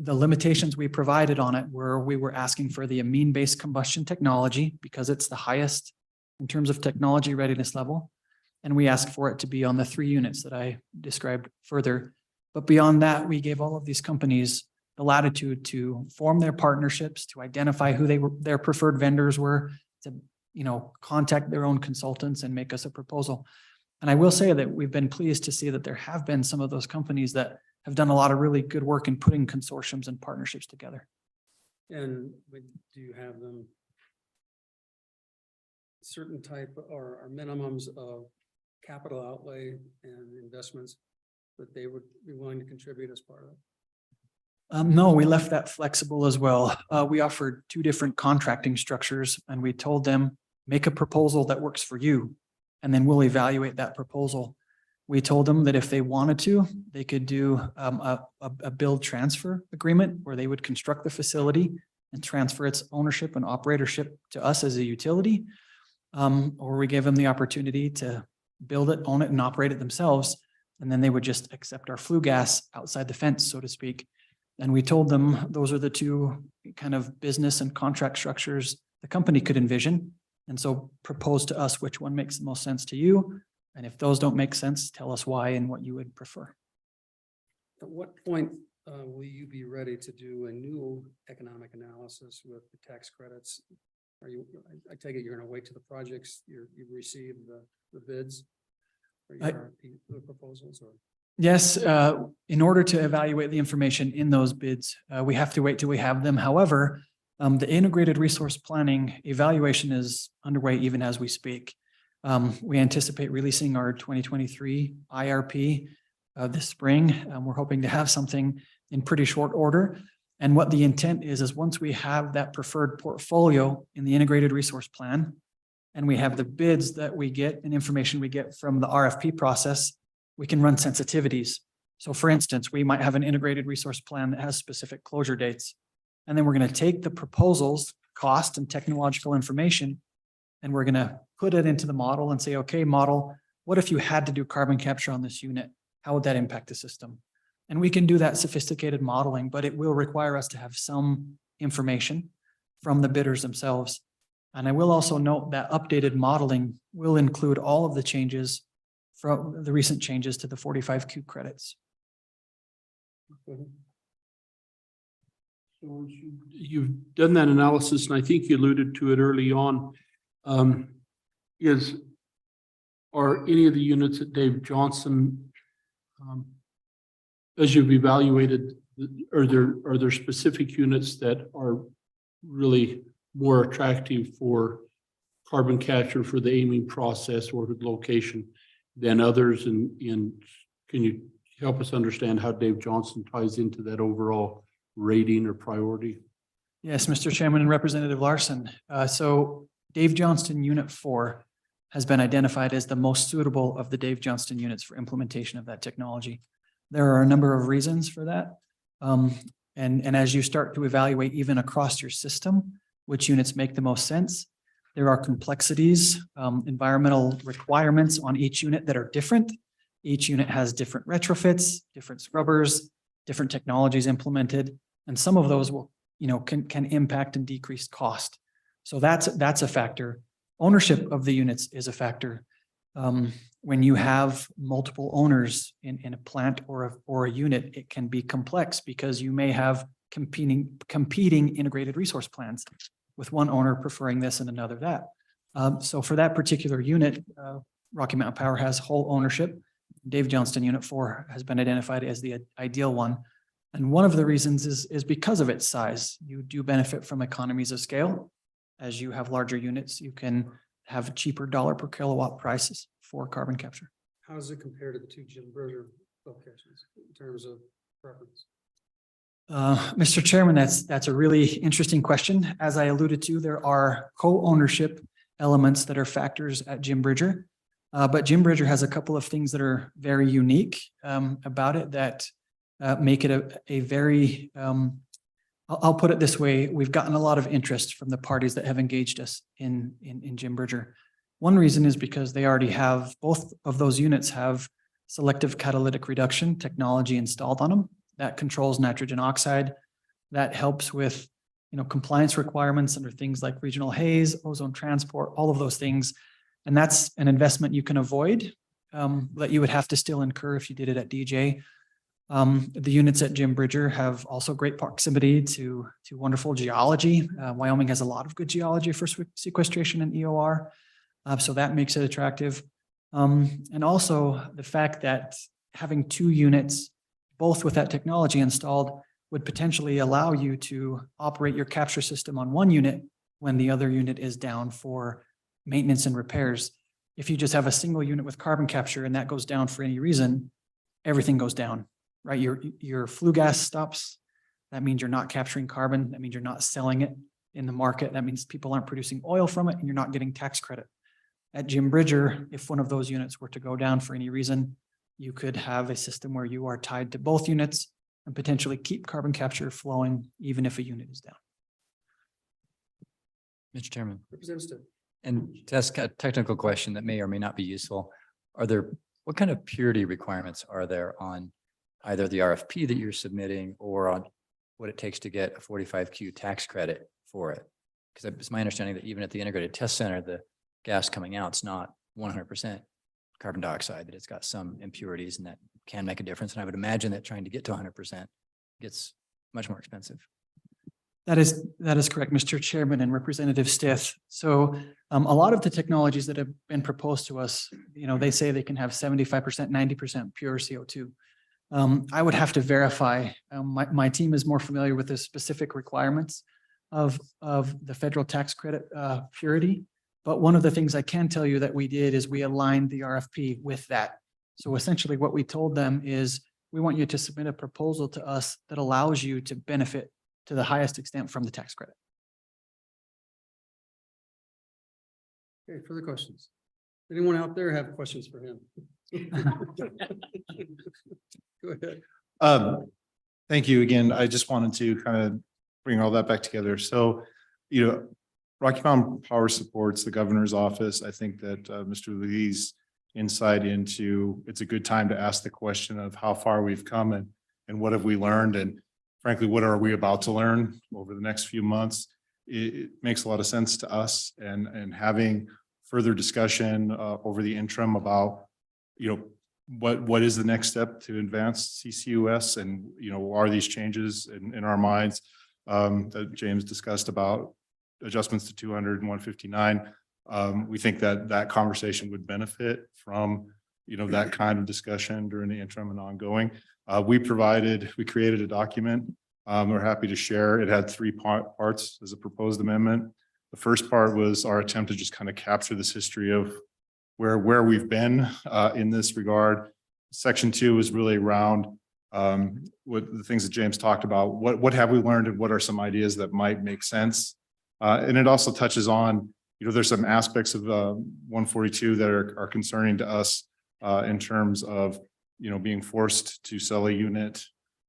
the limitations we provided on it were we were asking for the amine-based combustion technology because it's the highest in terms of technology readiness level. And we asked for it to be on the 3 units that I described further. But beyond that, we gave all of these companies the latitude to form their partnerships, to identify who their preferred vendors were, to, contact their own consultants and make us a proposal. And I will say that we've been pleased to see that there have been some of those companies that have done a lot of really good work in putting consortiums and partnerships together. And do you have them certain type or minimums of capital outlay and investments that they would be willing to contribute as part of? No, we left that flexible as well. We offered 2 different contracting structures and we told them, make a proposal that works for you, and then we'll evaluate that proposal. We told them that if they wanted to, they could do a build transfer agreement where they would construct the facility and transfer its ownership and operatorship to us as a utility. Or we gave them the opportunity to build it, own it, and operate it themselves. And then they would just accept our flue gas outside the fence, so to speak. And we told them those are the 2 kind of business and contract structures the company could envision. And so propose to us which one makes the most sense to you. And if those don't make sense, tell us why and what you would prefer. At what point will you be ready to do a new economic analysis with the tax credits? Are you, I take it you're going to wait to the projects you've received the bids or your RFP proposals, or? Yes, in order to evaluate the information in those bids, we have to wait till we have them. However, the integrated resource planning evaluation is underway even as we speak. We anticipate releasing our 2023 IRP this spring. We're hoping to have something in pretty short order. And what the intent is once we have that preferred portfolio in the integrated resource plan, and we have the bids that we get and information we get from the RFP process, we can run sensitivities. So for instance, we might have an integrated resource plan that has specific closure dates. And then we're going to take the proposals, cost and technological information, and we're going to put it into the model and say, okay, model, what if you had to do carbon capture on this unit? How would that impact the system? And we can do that sophisticated modeling, but it will require us to have some information from the bidders themselves. And I will also note that updated modeling will include all of the changes from the recent changes to the 45Q credits. So you've done that analysis, and I think you alluded to it early on. Are any of the units at Dave Johnston, as you've evaluated, are there specific units that are really more attractive for carbon capture for the amine process or the location than others? And can you help us understand how Dave Johnston ties into that overall rating or priority? Yes, Mr. Chairman and Representative Larson. So Dave Johnston Unit 4 has been identified as the most suitable of the Dave Johnston units for implementation of that technology. There are a number of reasons for that. And as you start to evaluate even across your system, which units make the most sense, there are complexities, environmental requirements on each unit that are different. Each unit has different retrofits, different scrubbers, different technologies implemented, and some of those will, can impact and decrease cost. So that's a factor. Ownership of the units is a factor. When you have multiple owners in a plant or a unit, it can be complex because you may have competing integrated resource plans with one owner preferring this and another that. So for that particular unit, Rocky Mountain Power has whole ownership. Dave Johnston Unit 4 has been identified as the ideal one. And one of the reasons is because of its size. You do benefit from economies of scale. As you have larger units, you can have cheaper dollar per kilowatt prices for carbon capture. How does it compare to the 2 Jim Bridger locations in terms of preference? Mr. Chairman, that's a really interesting question. As I alluded to, there are co-ownership elements that are factors at Jim Bridger. But Jim Bridger has a couple of things that are very unique about it that make it a very, I'll put it this way, we've gotten a lot of interest from the parties that have engaged us in Jim Bridger. One reason is because they already have, both of those units have selective catalytic reduction technology installed on them that controls nitrogen oxide that helps with, compliance requirements under things like regional haze, ozone transport, all of those things. And that's an investment you can avoid, that you would have to still incur if you did it at DJ. The units at Jim Bridger have also great proximity to wonderful geology. Wyoming has a lot of good geology for sequestration and EOR. So that makes it attractive. And also the fact that having 2 units, both with that technology installed, would potentially allow you to operate your capture system on one unit when the other unit is down for maintenance and repairs. If you just have a single unit with carbon capture and that goes down for any reason, everything goes down, right? Your flue gas stops. That means you're not capturing carbon. That means you're not selling it in the market. That means people aren't producing oil from it and you're not getting tax credit. At Jim Bridger, if one of those units were to go down for any reason, you could have a system where you are tied to both units and potentially keep carbon capture flowing even if a unit is down. Mr. Chairman, Representative Stitt. and to ask a technical question that may or may not be useful, what kind of purity requirements are there on either the RFP that you're submitting or on what it takes to get a 45Q tax credit for it? Because it's my understanding that even at the integrated test center, the gas coming out is not 100% carbon dioxide, that it's got some impurities and that can make a difference. And I would imagine that trying to get to 100% gets much more expensive. That is correct, Mr. Chairman and Representative Stith. So a lot of the technologies that have been proposed to us, they say they can have 75%, 90% pure CO2. I would have to verify. My team is more familiar with the specific requirements of the federal tax credit purity. But one of the things I can tell you that we did is we aligned the RFP with that. So essentially what we told them is we want you to submit a proposal to us that allows you to benefit to the highest extent from the tax credit. Okay, further questions? Anyone out there have questions for him? Go ahead. Thank you again. I just wanted to kind of bring all that back together. So, Rocky Mountain Power supports the governor's office. I think that Mr. Lee's insight into it's a good time to ask the question of how far we've come and what have we learned, and frankly, what are we about to learn over the next few months? It makes a lot of sense to us, and having further discussion over the interim about what is the next step to advance CCUS, and are these changes in our minds that James discussed about adjustments to 200 and 159. We think that conversation would benefit from that kind of discussion during the interim and ongoing. We created a document. We're happy to share. It had 3 parts as a proposed amendment. The first part was our attempt to just kind of capture this history of where we've been in this regard. Section 2 is really around what the things that James talked about. What have we learned, and what are some ideas that might make sense? And it also touches on, there's some aspects of 142 that are concerning to us in terms of, being forced to sell a unit,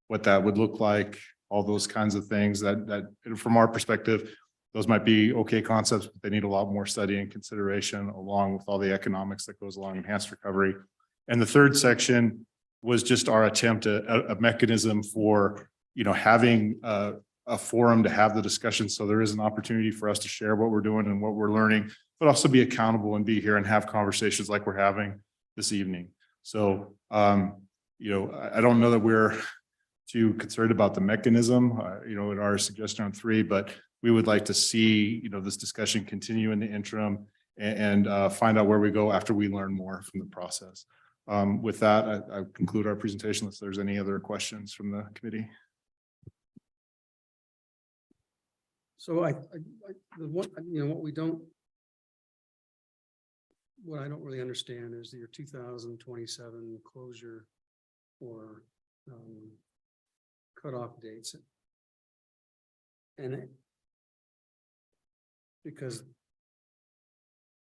what that would look like, all those kinds of things that from our perspective, those might be okay concepts, but they need a lot more study and consideration along with all the economics that goes along enhanced recovery. And the third section was just our attempt at a mechanism for, having a forum to have the discussion. So there is an opportunity for us to share what we're doing and what we're learning, but also be accountable and be here and have conversations like we're having this evening. So, I don't know that we're too concerned about the mechanism, in our suggestion on 3, but we would like to see, this discussion continue in the interim and find out where we go after we learn more from the process. With that, I conclude our presentation unless there's any other questions from the committee. So what I don't really understand is your 2027 closure or cutoff dates. And because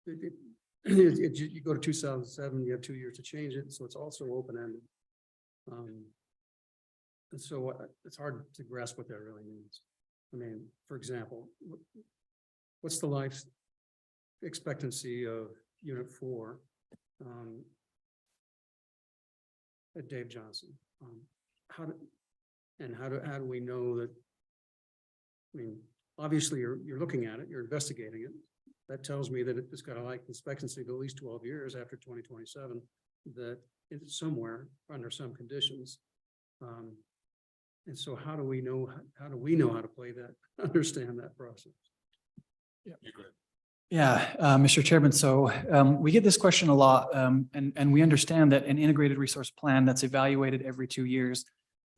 you go to 2007, you have 2 years to change it, so it's also open-ended. And so it's hard to grasp what that really means. I mean, for example, what's the life expectancy of Unit 4 at Dave Johnson? How do we know that I mean, obviously, you're looking at it, you're investigating it. That tells me that it's got a life expectancy of at least 12 years after 2027, that it's somewhere under some conditions. And so how do we know how to play that, understand that process? Yeah, Mr. Chairman, so we get this question a lot, and we understand that an integrated resource plan that's evaluated every 2 years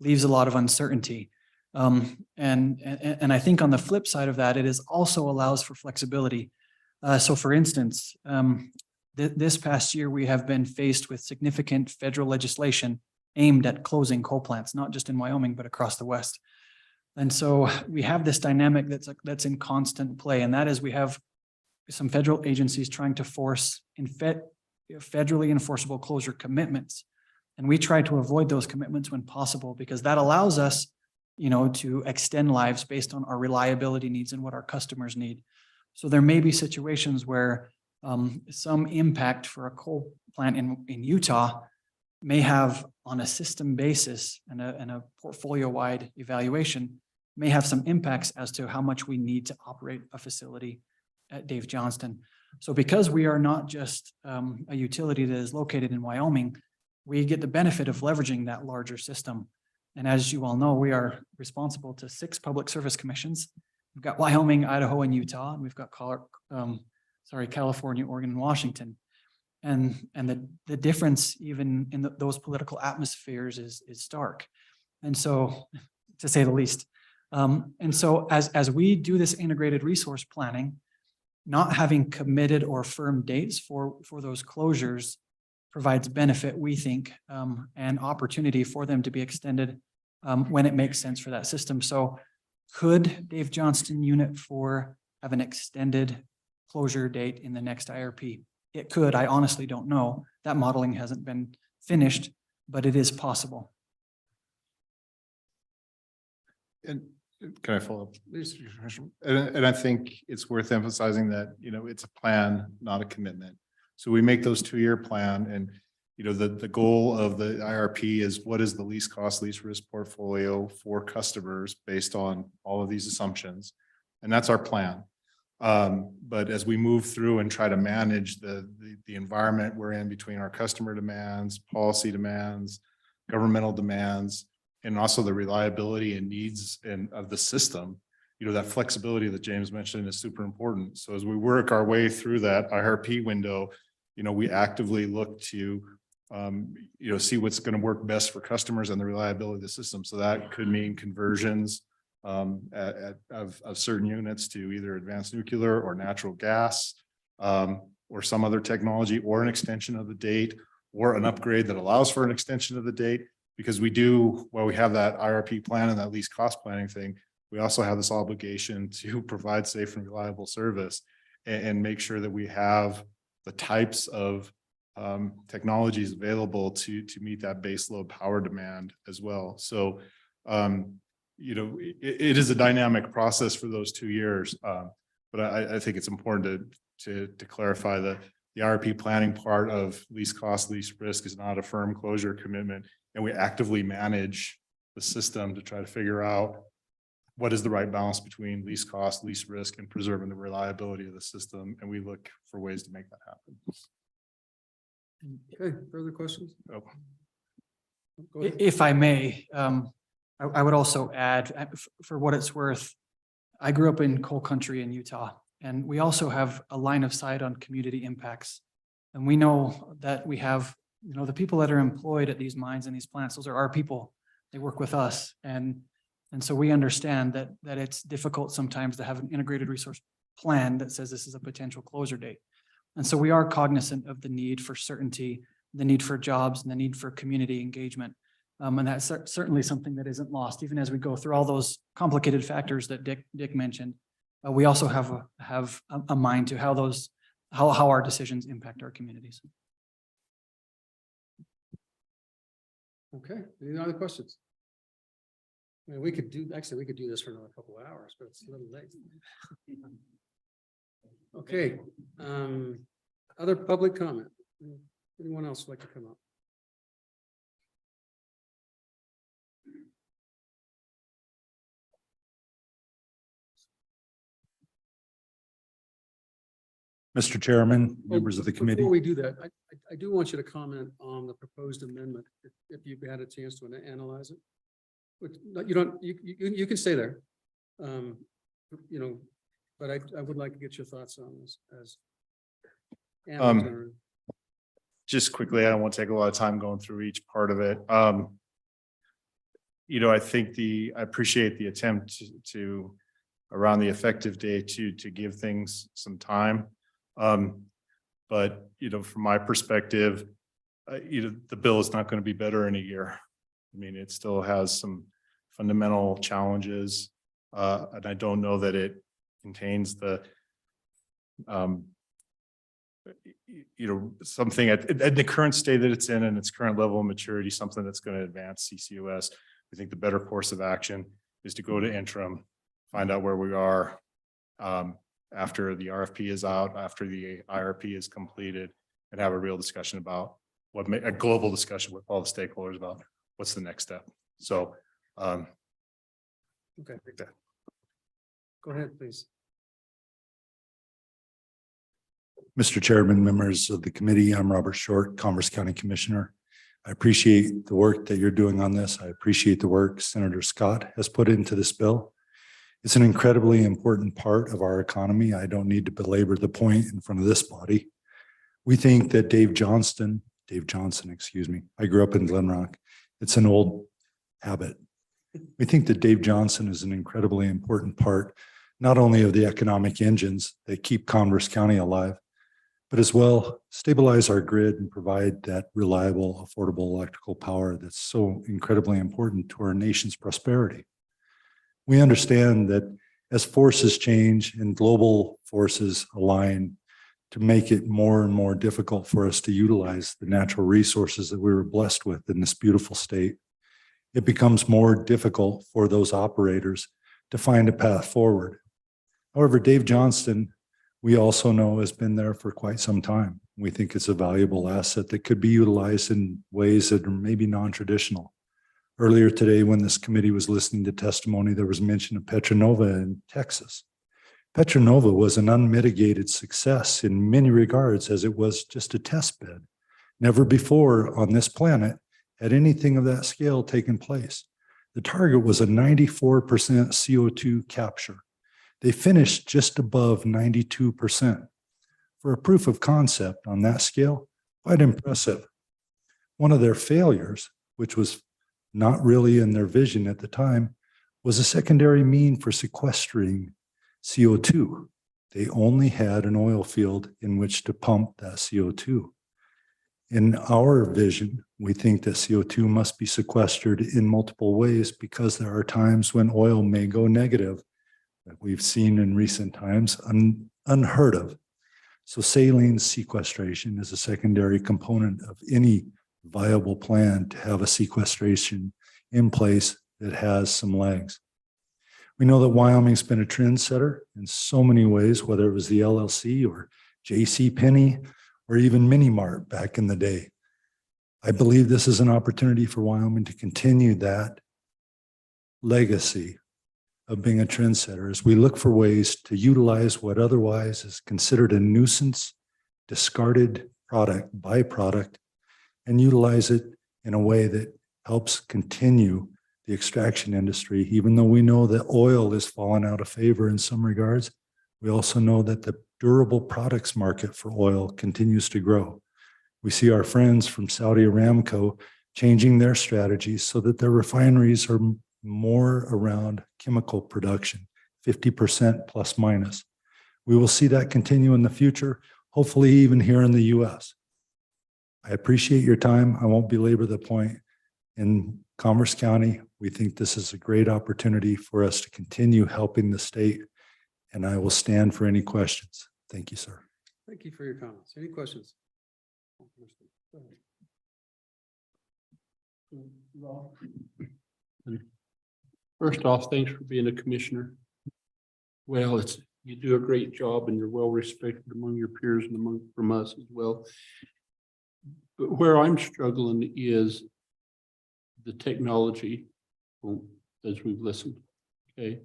leaves a lot of uncertainty. And I think on the flip side of that, it is also allows for flexibility. So for instance, this past year, we have been faced with significant federal legislation aimed at closing coal plants, not just in Wyoming, but across the West. And so we have this dynamic that's in constant play, and that is we have some federal agencies trying to force federally enforceable closure commitments. And we try to avoid those commitments when possible, because that allows us, to extend lives based on our reliability needs and what our customers need. So there may be situations where some impact for a coal plant in Utah may have, on a system basis and a portfolio-wide evaluation, may have some impacts as to how much we need to operate a facility at Dave Johnston. So because we are not just a utility that is located in Wyoming, we get the benefit of leveraging that larger system. And as you all know, we are responsible to 6 public service commissions. We've got Wyoming, Idaho, and Utah, and we've got California, Oregon, and Washington. And the difference even in those political atmospheres is stark. And so, to say the least. And so as we do this integrated resource planning, not having committed or firm dates for those closures provides benefit, we think, and opportunity for them to be extended when it makes sense for that system. So could Dave Johnston Unit 4 have an extended closure date in the next IRP? It could. I honestly don't know. That modeling hasn't been finished, but it is possible. And can I follow up? And I think it's worth emphasizing that, it's a plan, not a commitment. So we make those 2-year plan, and, the goal of the IRP is what is the least cost, least risk portfolio for customers based on all of these assumptions. And that's our plan. But as we move through and try to manage the environment we're in between our customer demands, policy demands, governmental demands, and also the reliability and needs of the system, that flexibility that James mentioned is super important. So as we work our way through that IRP window, we actively look to, see what's going to work best for customers and the reliability of the system. So that could mean conversions of certain units to either advanced nuclear or natural gas, or some other technology, or an extension of the date, or an upgrade that allows for an extension of the date. Because while we have that IRP plan and that least cost planning thing, we also have this obligation to provide safe and reliable service and make sure that we have the types of technologies available to meet that base load power demand as well. So, it is a dynamic process for those 2 years. But I think it's important to clarify that the IRP planning part of least cost, least risk is not a firm closure commitment. And we actively manage the system to try to figure out what is the right balance between least cost, least risk, and preserving the reliability of the system. And we look for ways to make that happen. Okay, further questions? Oh. Go ahead. If I may, I would also add, for what it's worth, I grew up in coal country in Utah, and we also have a line of sight on community impacts. And we know that we have, the people that are employed at these mines and these plants, those are our people. They work with us. And so we understand that it's difficult sometimes to have an integrated resource plan that says this is a potential closure date. And so we are cognizant of the need for certainty, the need for jobs, and the need for community engagement. And that's certainly something that isn't lost, even as we go through all those complicated factors that Dick mentioned. We also have a mind to how our decisions impact our communities. Okay, any other questions? I mean, we could do this for another couple of hours, but it's a little late. Okay, other public comment? Anyone else like to come up? Mr. Chairman, members of the committee. Before we do that, I do want you to comment on the proposed amendment, if you've had a chance to analyze it. But you don't, you can stay there. You know, but I would like to get your thoughts on this as. Just quickly, I don't want to take a lot of time going through each part of it. You know, I think I appreciate the attempt to around the effective date to give things some time. But, you know, from my perspective, you know, the bill is not going to be better in a year. I mean, it still has some fundamental challenges. And I don't know that it contains the, you know, something at the current state that it's in and its current level of maturity, something that's going to advance CCUS. I think the better course of action is to go to interim, find out where we are after the RFP is out, after the IRP is completed, and have a real discussion about a global discussion with all the stakeholders about what's the next step. So, Okay, take that. Go ahead, please. Mr. Chairman, members of the committee, I'm Robert Short, Commerce County Commissioner. I appreciate the work that you're doing on this. I appreciate the work Senator Scott has put into this bill. It's an incredibly important part of our economy. I don't need to belabor the point in front of this body. We think that Dave Johnson, excuse me. I grew up in Glen Rock. It's an old habit. We think that Dave Johnson is an incredibly important part, not only of the economic engines that keep Converse County alive, but as well stabilize our grid and provide that reliable, affordable electrical power that's so incredibly important to our nation's prosperity. We understand that as forces change and global forces align to make it more and more difficult for us to utilize the natural resources that we were blessed with in this beautiful state, it becomes more difficult for those operators to find a path forward. However, Dave Johnston, we also know, has been there for quite some time. We think it's a valuable asset that could be utilized in ways that are maybe non-traditional. Earlier today, when this committee was listening to testimony, there was mention of Petronova in Texas. Petronova was an unmitigated success in many regards, as it was just a test bed. Never before on this planet had anything of that scale taken place. The target was a 94% CO2 capture. They finished just above 92%. For a proof of concept on that scale, quite impressive. One of their failures, which was not really in their vision at the time, was a secondary mean for sequestering CO2. They only had an oil field in which to pump that CO2. In our vision, we think that CO2 must be sequestered in multiple ways because there are times when oil may go negative that we've seen in recent times, unheard of. So saline sequestration is a secondary component of any viable plan to have a sequestration in place that has some legs. We know that Wyoming's been a trendsetter in so many ways, whether it was the LLC or JCPenney or even Mini Mart back in the day. I believe this is an opportunity for Wyoming to continue that legacy of being a trendsetter as we look for ways to utilize what otherwise is considered a nuisance, discarded byproduct, and utilize it in a way that helps continue the extraction industry. Even though we know that oil has fallen out of favor in some regards, we also know that the durable products market for oil continues to grow. We see our friends from Saudi Aramco changing their strategies so that their refineries are more around chemical production, 50% plus minus. We will see that continue in the future, hopefully even here in the US. I appreciate your time. I won't belabor the point. In Commerce County, we think this is a great opportunity for us to continue helping the state, and I will stand for any questions. Thank you, sir. Thank you for your comments. Any questions? First off, thanks for being a commissioner. Well, you do a great job and you're well respected among your peers and from us as well. But where I'm struggling is the technology, as we've listened, okay?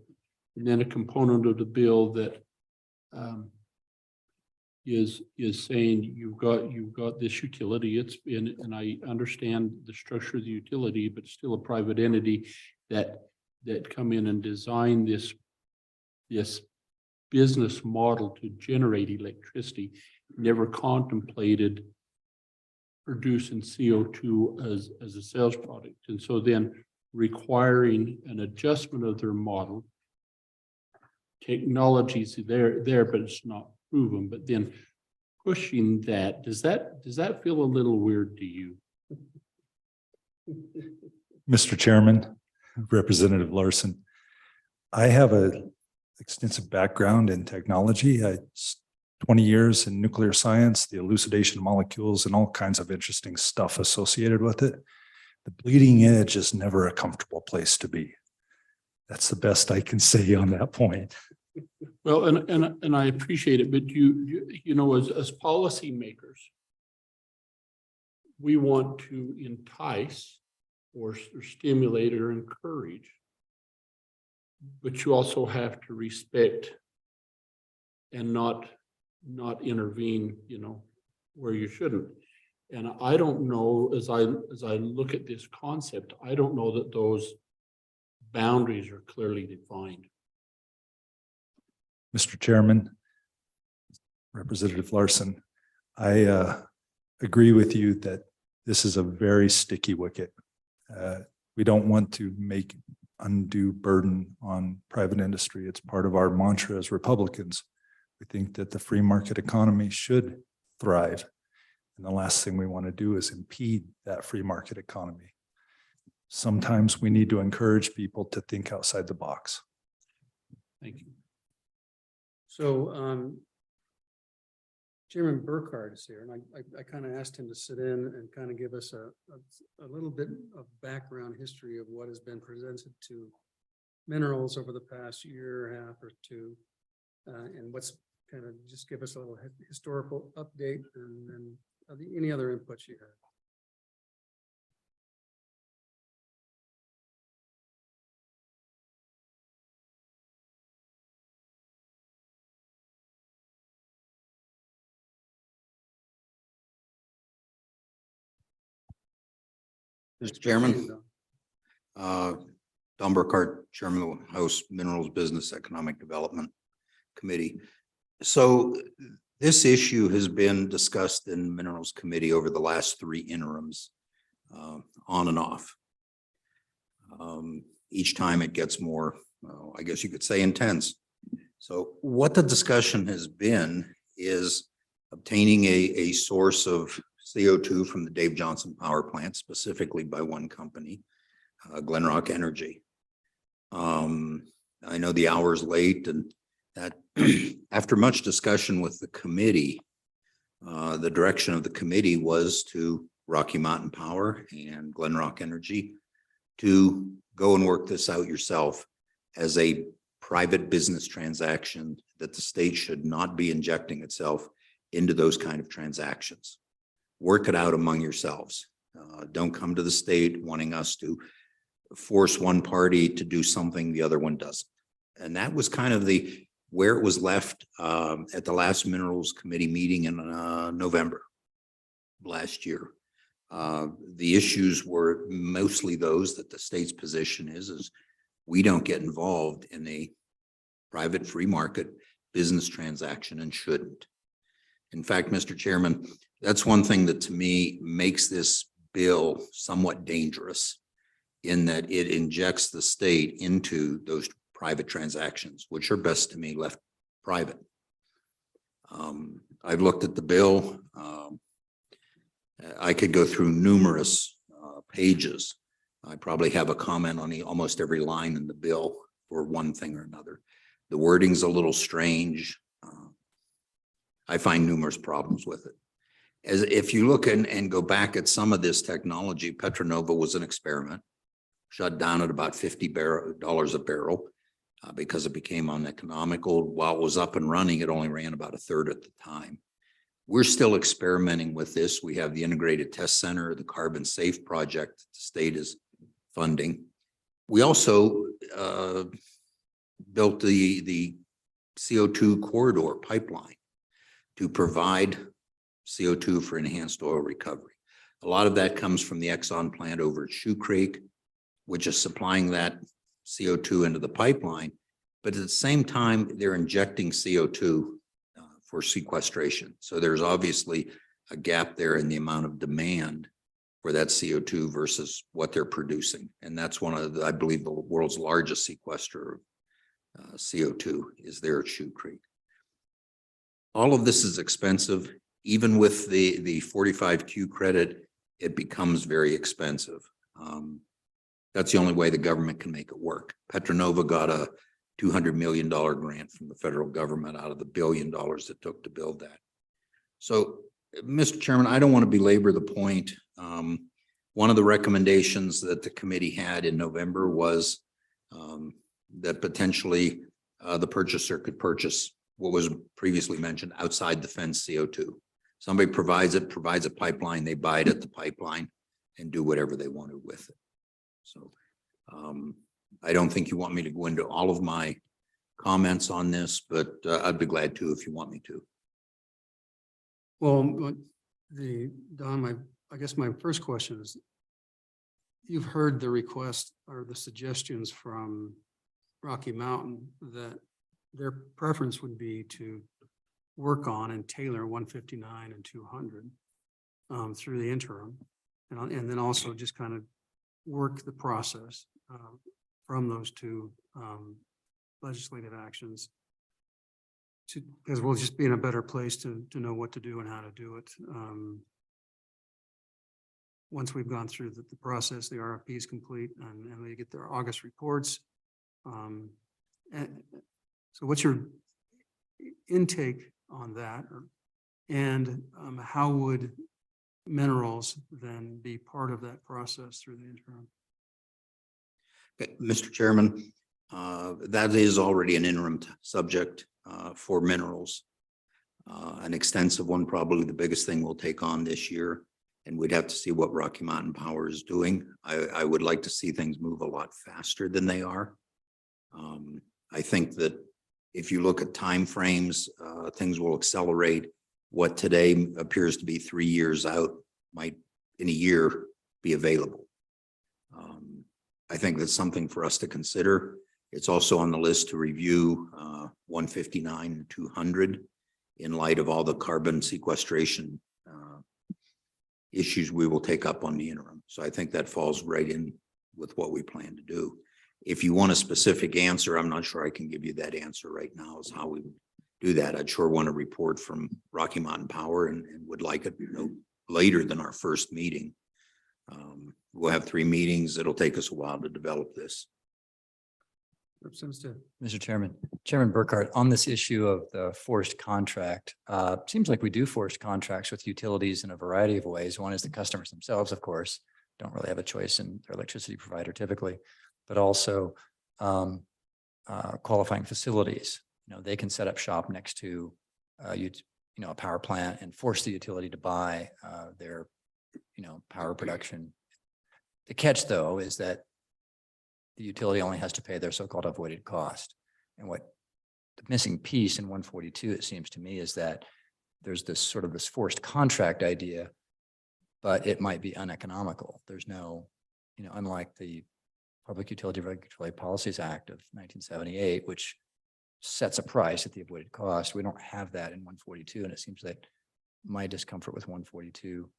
And then a component of the bill that is saying you've got this utility, it's in, and I understand the structure of the utility, but still a private entity that come in and design this business model to generate electricity, never contemplated producing CO2 as a sales product. And so then requiring an adjustment of their model, technologies there, but it's not proven, but then pushing that, does that feel a little weird to you? Mr. Chairman, Representative Larson, I have a extensive background in technology. 20 years in nuclear science, the elucidation of molecules and all kinds of interesting stuff associated with it. The bleeding edge is never a comfortable place to be. That's the best I can say on that point. Well, and I appreciate it, but you know, as policymakers, we want to entice or stimulate or encourage, but you also have to respect and not intervene, you know, where you shouldn't. And I don't know, as I look at this concept, I don't know that those boundaries are clearly defined. Mr. Chairman, Representative Larson, I agree with you that this is a very sticky wicket. We don't want to make undue burden on private industry. It's part of our mantra as Republicans. We think that the free market economy should thrive. And the last thing we want to do is impede that free market economy. Sometimes we need to encourage people to think outside the box. Thank you. So Chairman Burkhardt is here, and I kind of asked him to sit in and kind of give us a little bit of background history of what has been presented to minerals over the past year and a half or two, and what's kind of just give us a little historical update and then any other inputs you have. Mr. Chairman, Don Burkhardt, Chairman of the House Minerals Business Economic Development Committee. So this issue has been discussed in Minerals Committee over the last 3 interims, on and off. Each time it gets more, I guess you could say, intense. So what the discussion has been is obtaining a source of CO2 from the Dave Johnson power plant, specifically by one company, Glenrock Energy. I know the hour's late, and that after much discussion with the committee, the direction of the committee was to Rocky Mountain Power and Glenrock Energy to go and work this out yourself as a private business transaction, that the state should not be injecting itself into those kind of transactions. Work it out among yourselves. Don't come to the state wanting us to force one party to do something the other one doesn't. And that was kind of where it was left at the last Minerals Committee meeting in November last year. The issues were mostly those that the state's position is we don't get involved in a private free market business transaction and shouldn't. In fact, Mr. Chairman, that's one thing that to me makes this bill somewhat dangerous, in that it injects the state into those private transactions, which are best to me left private. I've looked at the bill. I could go through numerous pages. I probably have a comment on almost every line in the bill for one thing or another. The wording's a little strange. I find numerous problems with it. As if you look and go back at some of this technology, Petronova was an experiment, shut down at about $50 a barrel because it became uneconomical. While it was up and running, it only ran about 1/3 at the time. We're still experimenting with this. We have the Integrated Test Center, the Carbon Safe project the state is funding. We also built the CO2 corridor pipeline to provide CO2 for enhanced oil recovery. A lot of that comes from the Exxon plant over at Shoe Creek, which is supplying that CO2 into the pipeline. But at the same time, they're injecting CO2 for sequestration. So there's obviously a gap there in the amount of demand for that CO2 versus what they're producing. And that's one of the, I believe, the world's largest sequester of CO2 is there at Shoe Creek. All of this is expensive. Even with the 45Q credit, it becomes very expensive. That's the only way the government can make it work. Petronova got a $200 million grant from the federal government out of the $1 billion it took to build that. So, Mr. Chairman, I don't want to belabor the point. One of the recommendations that the committee had in November was that potentially the purchaser could purchase what was previously mentioned outside the fence CO2. Somebody provides a pipeline, they buy it at the pipeline and do whatever they want to with it. So I don't think you want me to go into all of my comments on this, but I'd be glad to if you want me to. Well, Don, I guess my first question is, you've heard the request or the suggestions from Rocky Mountain that their preference would be to work on and tailor 159 and 200 through the interim, and then also just kind of work the process from those two legislative actions because we'll just be in a better place to know what to do and how to do it. Once we've gone through the process, the RFP is complete and we get their August reports. And so what's your intake on that? And how would minerals then be part of that process through the interim? Okay, Mr. Chairman, that is already an interim subject for minerals. An extensive one, probably the biggest thing we'll take on this year. And we'd have to see what Rocky Mountain Power is doing. I would like to see things move a lot faster than they are. I think that if you look at timeframes, things will accelerate. What today appears to be 3 years out might in a year be available. I think that's something for us to consider. It's also on the list to review 159 and 200 in light of all the carbon sequestration issues we will take up on the interim. So I think that falls right in with what we plan to do. If you want a specific answer, I'm not sure I can give you that answer right now is how we would do that. I'd sure want a report from Rocky Mountain Power and would like it no later than our first meeting. We'll have 3 meetings. It'll take us a while to develop this. Mr. Chairman, Chairman Burkhart, on this issue of the forced contract, seems like we do forced contracts with utilities in a variety of ways. One is the customers themselves, of course, don't really have a choice in their electricity provider typically, but also qualifying facilities. You know, they can set up shop next to a power plant and force the utility to buy their power production. The catch, though, is that the utility only has to pay their so-called avoided cost. And what the missing piece in 142, it seems to me, is that there's this sort of this forced contract idea, but it might be uneconomical. There's no, unlike the Public Utility Regulatory Policies Act of 1978, which sets a price at the avoided cost. We don't have that in 142. And it seems that my discomfort with 142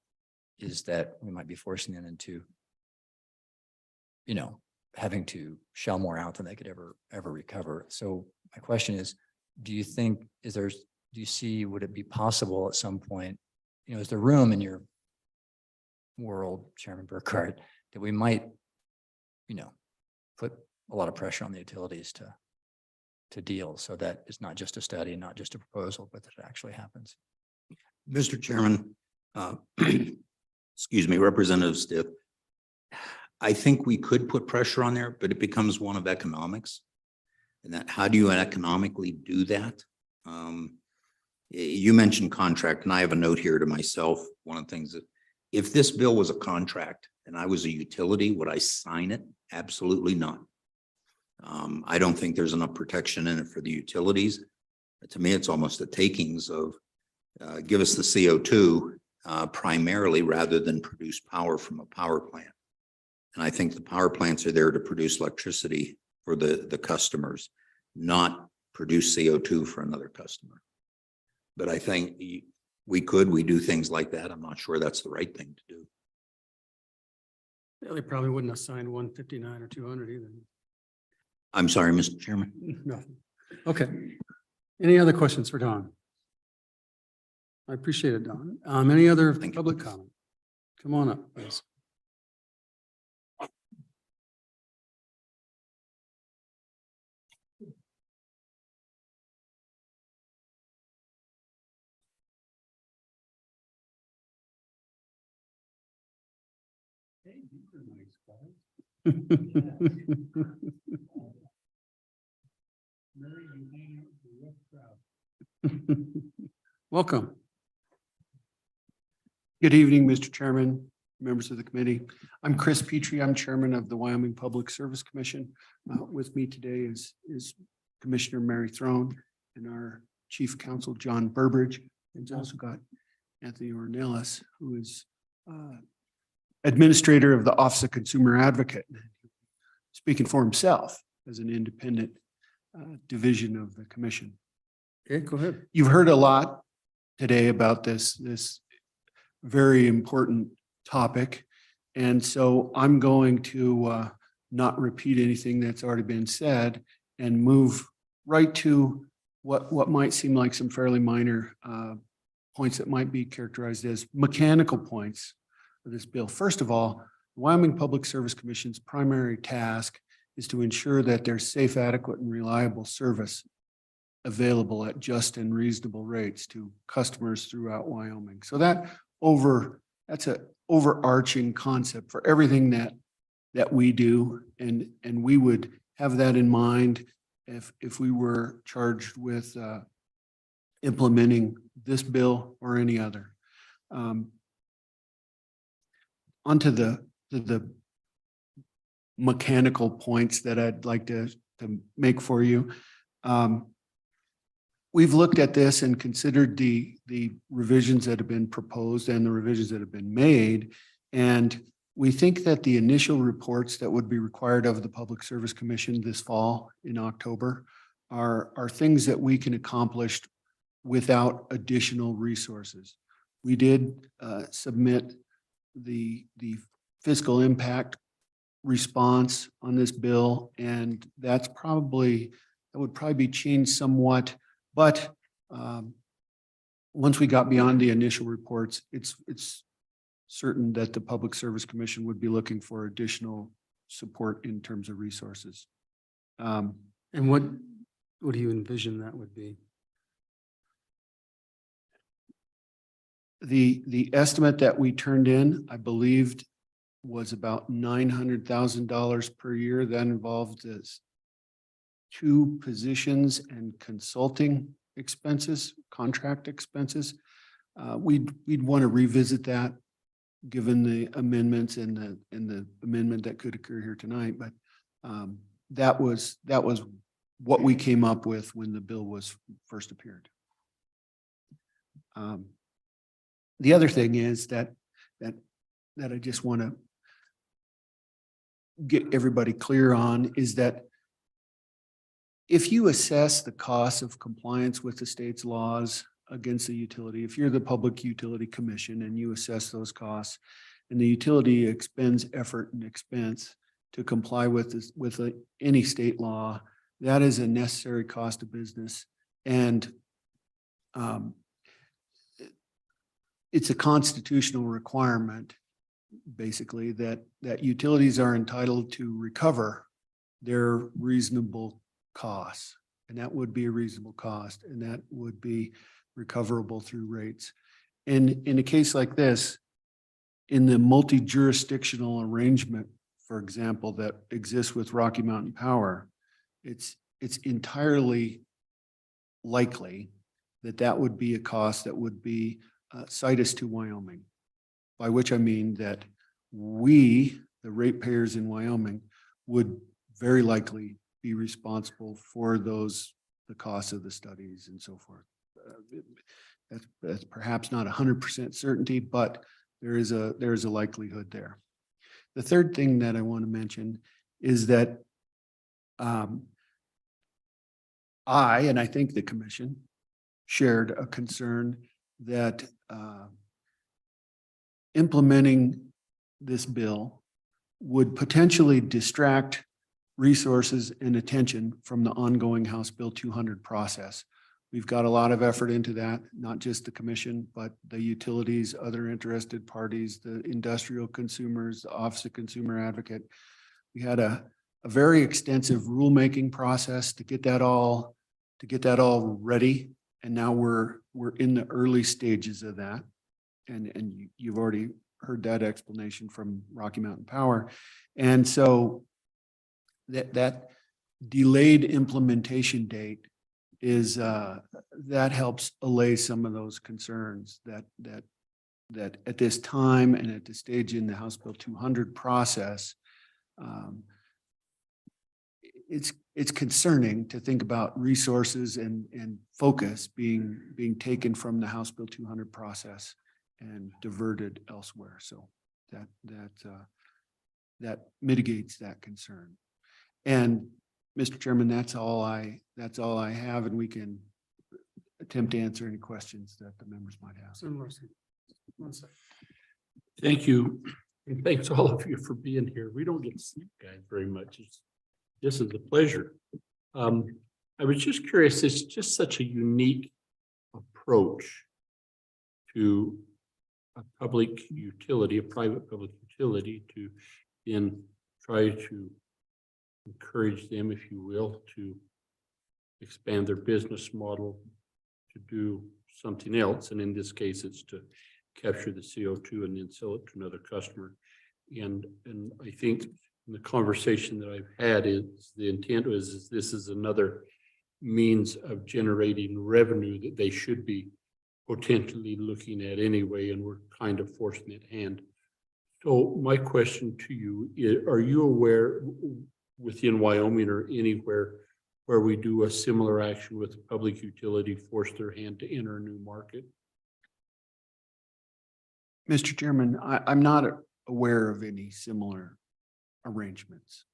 is that we might be forcing them into, having to shell more out than they could ever recover. So my question is, do you think, would it be possible at some point, is there room in your world, Chairman Burkhart, that we might, put a lot of pressure on the utilities to deal so that it's not just a study, not just a proposal, but that it actually happens? Mr. Chairman, excuse me, Representative Stiff, I think we could put pressure on there, but it becomes one of economics. And that, how do you economically do that? You mentioned contract, and I have a note here to myself. One of the things that, if this bill was a contract and I was a utility, would I sign it? Absolutely not. I don't think there's enough protection in it for the utilities. To me, it's almost a takings of give us the CO2 primarily rather than produce power from a power plant. And I think the power plants are there to produce electricity for the customers, not produce CO2 for another customer. But I think we do things like that. I'm not sure that's the right thing to do. Yeah, they probably wouldn't have signed 159 or 200 either. I'm sorry, Mr. Chairman. Nothing. Okay. Any other questions for Don? I appreciate it, Don. Any other Thank you. public comment? Come on up, please. Welcome. Good evening, Mr. Chairman, members of the committee. I'm Chris Petrie. I'm Chairman of the Wyoming Public Service Commission. With me today is Commissioner Mary Throne and our Chief Counsel, John Burbridge. And we've also got Anthony Ornelas, who is Administrator of the Office of Consumer Advocate, speaking for himself as an independent division of the commission. Okay, go ahead. You've heard a lot today about this very important topic. And so I'm going to not repeat anything that's already been said and move right to what might seem like some fairly minor points that might be characterized as mechanical points of this bill. First of all, the Wyoming Public Service Commission's primary task is to ensure that there's safe, adequate, and reliable service available at just and reasonable rates to customers throughout Wyoming. So that's an overarching concept for everything that we do. And we would have that in mind if we were charged with implementing this bill or any other. Onto the mechanical points that I'd like to make for you. We've looked at this and considered the revisions that have been proposed and the revisions that have been made. And we think that the initial reports that would be required of the Public Service Commission this fall in October are things that we can accomplish without additional resources. We did submit the fiscal impact response on this bill, and that would probably be changed somewhat. But once we got beyond the initial reports, it's certain that the Public Service Commission would be looking for additional support in terms of resources. And what do you envision that would be? The estimate that we turned in, I believed, was about $900,000 per year. That involved 2 positions and consulting expenses, contract expenses. We'd want to revisit that given the amendments and the amendment that could occur here tonight. But that was what we came up with when the bill was first appeared. The other thing is that I just want to get everybody clear on is that if you assess the cost of compliance with the state's laws against the utility, if you're the Public Utility Commission and you assess those costs and the utility expends effort and expense to comply with any state law, that is a necessary cost of business. And it's a constitutional requirement, basically, that utilities are entitled to recover their reasonable costs. And that would be a reasonable cost, and that would be recoverable through rates. And in a case like this, in the multi-jurisdictional arrangement, for example, that exists with Rocky Mountain Power, it's entirely likely that would be a cost that would be situs to Wyoming, by which I mean that we, the ratepayers in Wyoming, would very likely be responsible for the cost of the studies and so forth. That's perhaps not 100% certainty, but there is a likelihood there. The third thing that I want to mention is that and I think the commission shared a concern that implementing this bill would potentially distract resources and attention from the ongoing House Bill 200 process. We've got a lot of effort into that, not just the commission, but the utilities, other interested parties, the industrial consumers, the Office of Consumer Advocate. We had a very extensive rulemaking process to get that all ready. And now we're in the early stages of that. And you've already heard that explanation from Rocky Mountain Power. And so that delayed implementation date is that helps allay some of those concerns that at this time and at this stage in the House Bill 200 process, it's concerning to think about resources and focus being taken from the House Bill 200 process and diverted elsewhere. So that mitigates that concern. And Mr. Chairman, that's all I have, and we can attempt to answer any questions that the members might have. One second. Thank you. And thanks all of you for being here. We don't get to see you guys very much. This is a pleasure. I was just curious, it's just such a unique approach to a public utility, a private public utility, to then try to encourage them, if you will, to expand their business model to do something else. And in this case, it's to capture the CO2 and then sell it to another customer. And I think in the conversation that I've had is the intent was this is another means of generating revenue that they should be potentially looking at anyway, and we're kind of forcing it hand. So my question to you is, are you aware within Wyoming or anywhere where we do a similar action with a public utility, force their hand to enter a new market? Mr. Chairman, I'm not aware of any similar arrangements.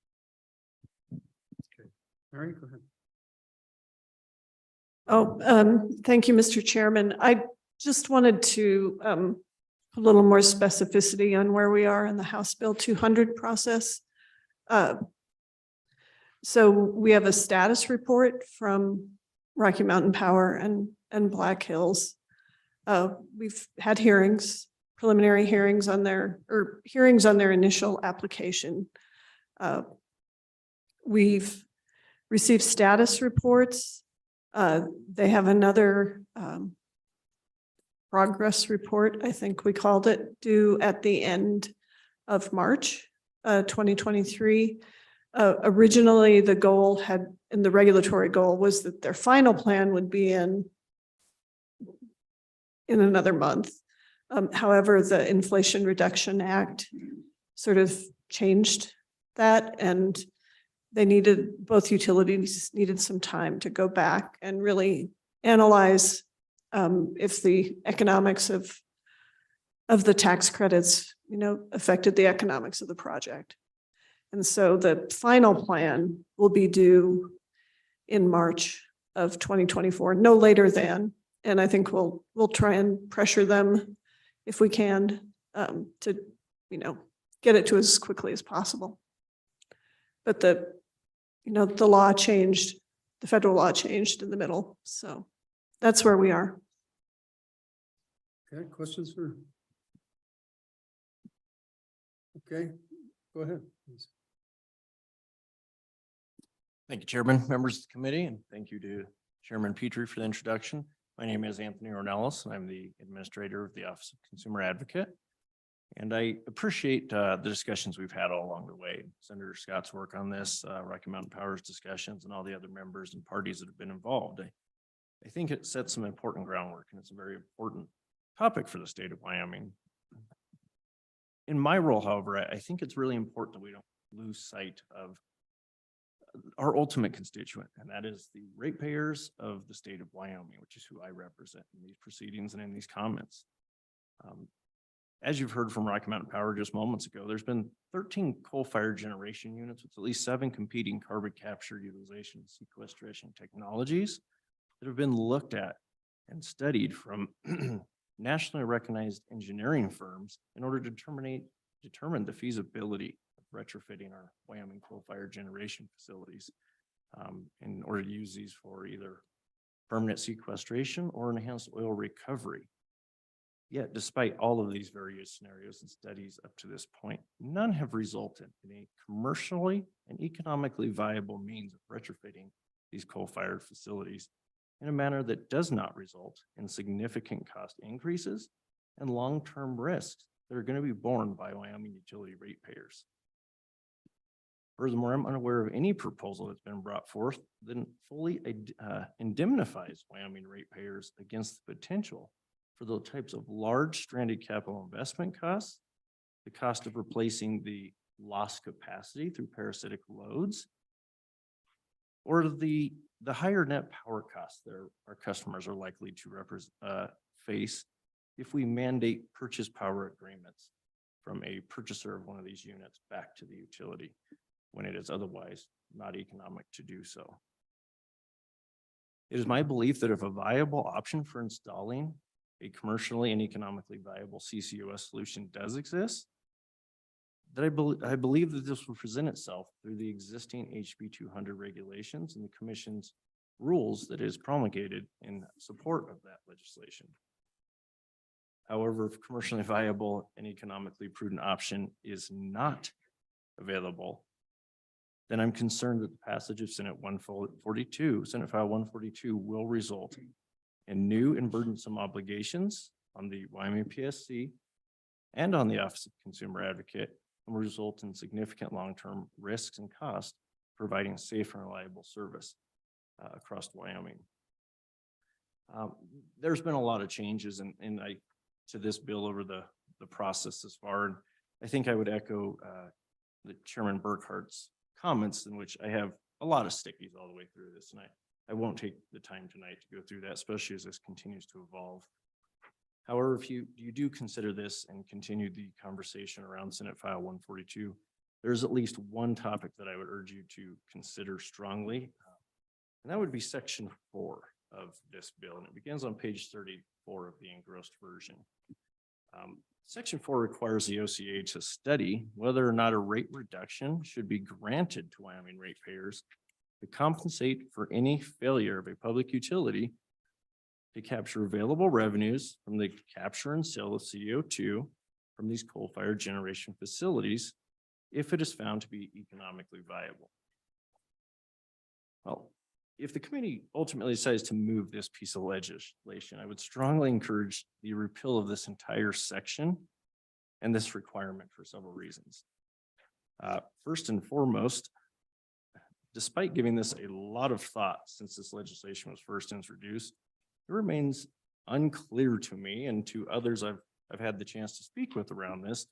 Okay. Mary, go ahead. Thank you, Mr. Chairman. I just wanted to put a little more specificity on where we are in the House Bill 200 process. So we have a status report from Rocky Mountain Power and Black Hills. We've had hearings, preliminary hearings on their initial application. We've received status reports. They have another progress report, I think we called it, due at the end of March 2023. Originally, the goal the regulatory goal was that their final plan would be in another month. However, the Inflation Reduction Act sort of changed that, and both utilities needed some time to go back and really analyze if the economics of the tax credits, affected the economics of the project. And so the final plan will be due in March of 2024, no later than. And I think we'll try and pressure them if we can to, get it to as quickly as possible. But the law changed, the federal law changed in the middle. So that's where we are. Okay, questions for? Okay, go ahead, please. Thank you, Chairman, members of the committee, and thank you to Chairman Petrie for the introduction. My name is Anthony Ornelas, and I'm the administrator of the Office of Consumer Advocate. And I appreciate the discussions we've had all along the way. Senator Scott's work on this, Rocky Mountain Power's discussions, and all the other members and parties that have been involved. I think it sets some important groundwork, and it's a very important topic for the state of Wyoming. In my role, however, I think it's really important that we don't lose sight of our ultimate constituent, and that is the ratepayers of the state of Wyoming, which is who I represent in these proceedings and in these comments. As you've heard from Rocky Mountain Power just moments ago, there's been 13 coal-fired generation units with at least 7 competing carbon capture, utilization, and sequestration technologies that have been looked at and studied from nationally recognized engineering firms in order to determine the feasibility of retrofitting our Wyoming coal-fired generation facilities in order to use these for either permanent sequestration or enhanced oil recovery. Yet, despite all of these various scenarios and studies up to this point, none have resulted in a commercially and economically viable means of retrofitting these coal-fired facilities in a manner that does not result in significant cost increases and long-term risks that are going to be borne by Wyoming utility ratepayers. Furthermore, I'm unaware of any proposal that's been brought forth that fully indemnifies Wyoming ratepayers against the potential for those types of large stranded capital investment costs, the cost of replacing the lost capacity through parasitic loads, or the higher net power costs that our customers are likely to face if we mandate purchase power agreements from a purchaser of one of these units back to the utility when it is otherwise not economic to do so. It is my belief that if a viable option for installing a commercially and economically viable CCUS solution does exist, that I believe that this will present itself through the existing HB 200 regulations and the Commission's rules that is promulgated in support of that legislation. However, if commercially viable and economically prudent option is not available, then I'm concerned that the passage of Senate File 142 will result in new and burdensome obligations on the Wyoming PSC and on the Office of Consumer Advocate, and will result in significant long-term risks and costs providing safe and reliable service across Wyoming. There's been a lot of changes to this bill over the process thus far. And I think I would echo the Chairman Burkhart's comments, in which I have a lot of stickies all the way through this. And I won't take the time tonight to go through that, especially as this continues to evolve. However, if you do consider this and continue the conversation around Senate File 142, there's at least one topic that I would urge you to consider strongly, and that would be Section 4 of this bill, and it begins on page 34 of the engrossed version. Section 4 requires the OCA to study whether or not a rate reduction should be granted to Wyoming ratepayers to compensate for any failure of a public utility to capture available revenues from the capture and sale of CO2 from these coal-fired generation facilities if it is found to be economically viable. Well, if the committee ultimately decides to move this piece of legislation, I would strongly encourage the repeal of this entire section and this requirement for several reasons. First and foremost, despite giving this a lot of thought since this legislation was first introduced, it remains unclear to me and to others I've had the chance to speak with around this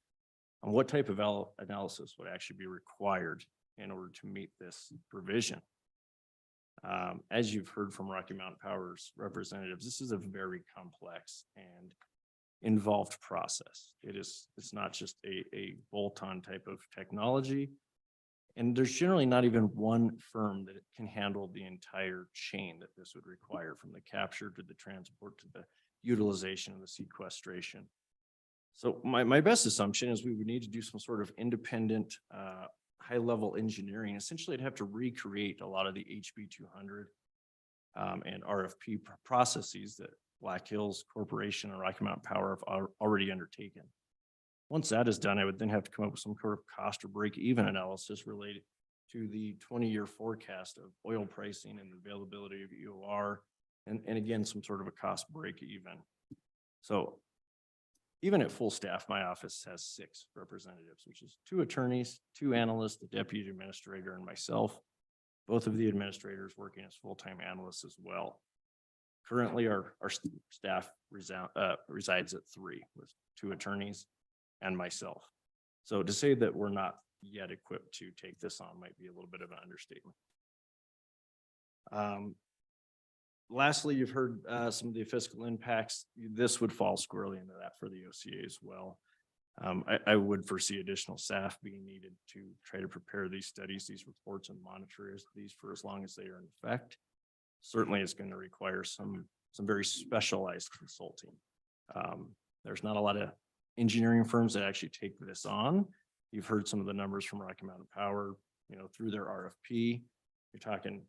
on what type of analysis would actually be required in order to meet this provision. As you've heard from Rocky Mountain Power's representatives, this is a very complex and involved process. It's not just a bolt-on type of technology. And there's generally not even one firm that can handle the entire chain that this would require, from the capture to the transport to the utilization and the sequestration. So my best assumption is we would need to do some sort of independent high-level engineering. Essentially, I'd have to recreate a lot of the HB 200 and RFP processes that Black Hills Corporation and Rocky Mountain Power have already undertaken. Once that is done, I would then have to come up with some sort of cost or break-even analysis related to the 20-year forecast of oil pricing and availability of EOR, and again, some sort of a cost break-even. So even at full staff, my office has 6 representatives, which is 2 attorneys, 2 analysts, the deputy administrator, and myself. Both of the administrators working as full-time analysts as well. Currently, our staff resides at 3, with 2 attorneys and myself. So to say that we're not yet equipped to take this on might be a little bit of an understatement. Lastly, you've heard some of the fiscal impacts. This would fall squarely into that for the OCA as well. I would foresee additional staff being needed to try to prepare these studies, these reports, and monitor these for as long as they are in effect. Certainly, it's going to require some very specialized consulting. There's not a lot of engineering firms that actually take this on. You've heard some of the numbers from Rocky Mountain Power, through their RFP. You're talking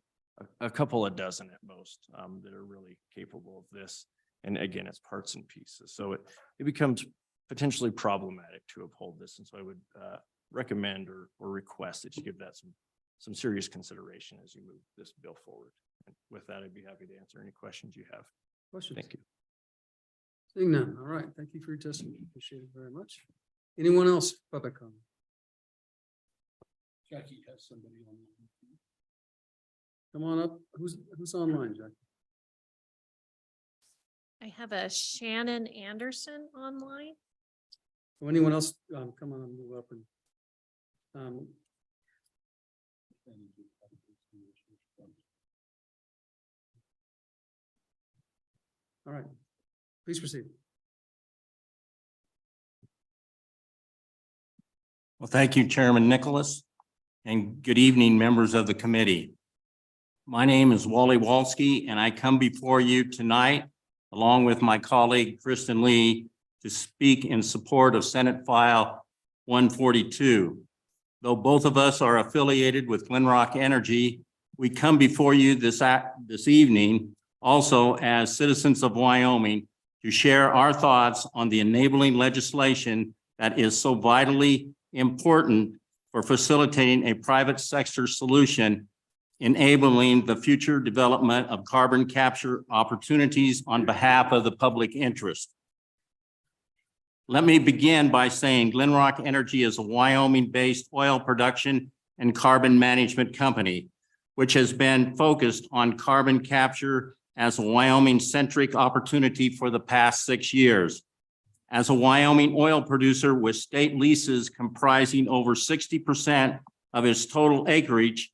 a couple of dozen at most that are really capable of this. And again, it's parts and pieces. So it becomes potentially problematic to uphold this. And so I would recommend or request that you give that some serious consideration as you move this bill forward. And with that, I'd be happy to answer any questions you have. Questions? Thank you. Seeing none. All right. Thank you for your testimony. Appreciate it very much. Anyone else? Public comment? Jackie has somebody on. Come on up. Who's online, Jack? I have a Shannon Anderson online. Will anyone else come on and move up and all right, please proceed. Well, thank you, Chairman Nicholas, and good evening, members of the committee. My name is Wally Walski, and I come before you tonight, along with my colleague, Kristen Lee, to speak in support of Senate File 142. Though both of us are affiliated with Glenrock Energy, we come before you this evening also as citizens of Wyoming to share our thoughts on the enabling legislation that is so vitally important for facilitating a private sector solution, enabling the future development of carbon capture opportunities on behalf of the public interest. Let me begin by saying Glenrock Energy is a Wyoming-based oil production and carbon management company, which has been focused on carbon capture as a Wyoming-centric opportunity for the past 6 years. As a Wyoming oil producer with state leases comprising over 60% of its total acreage,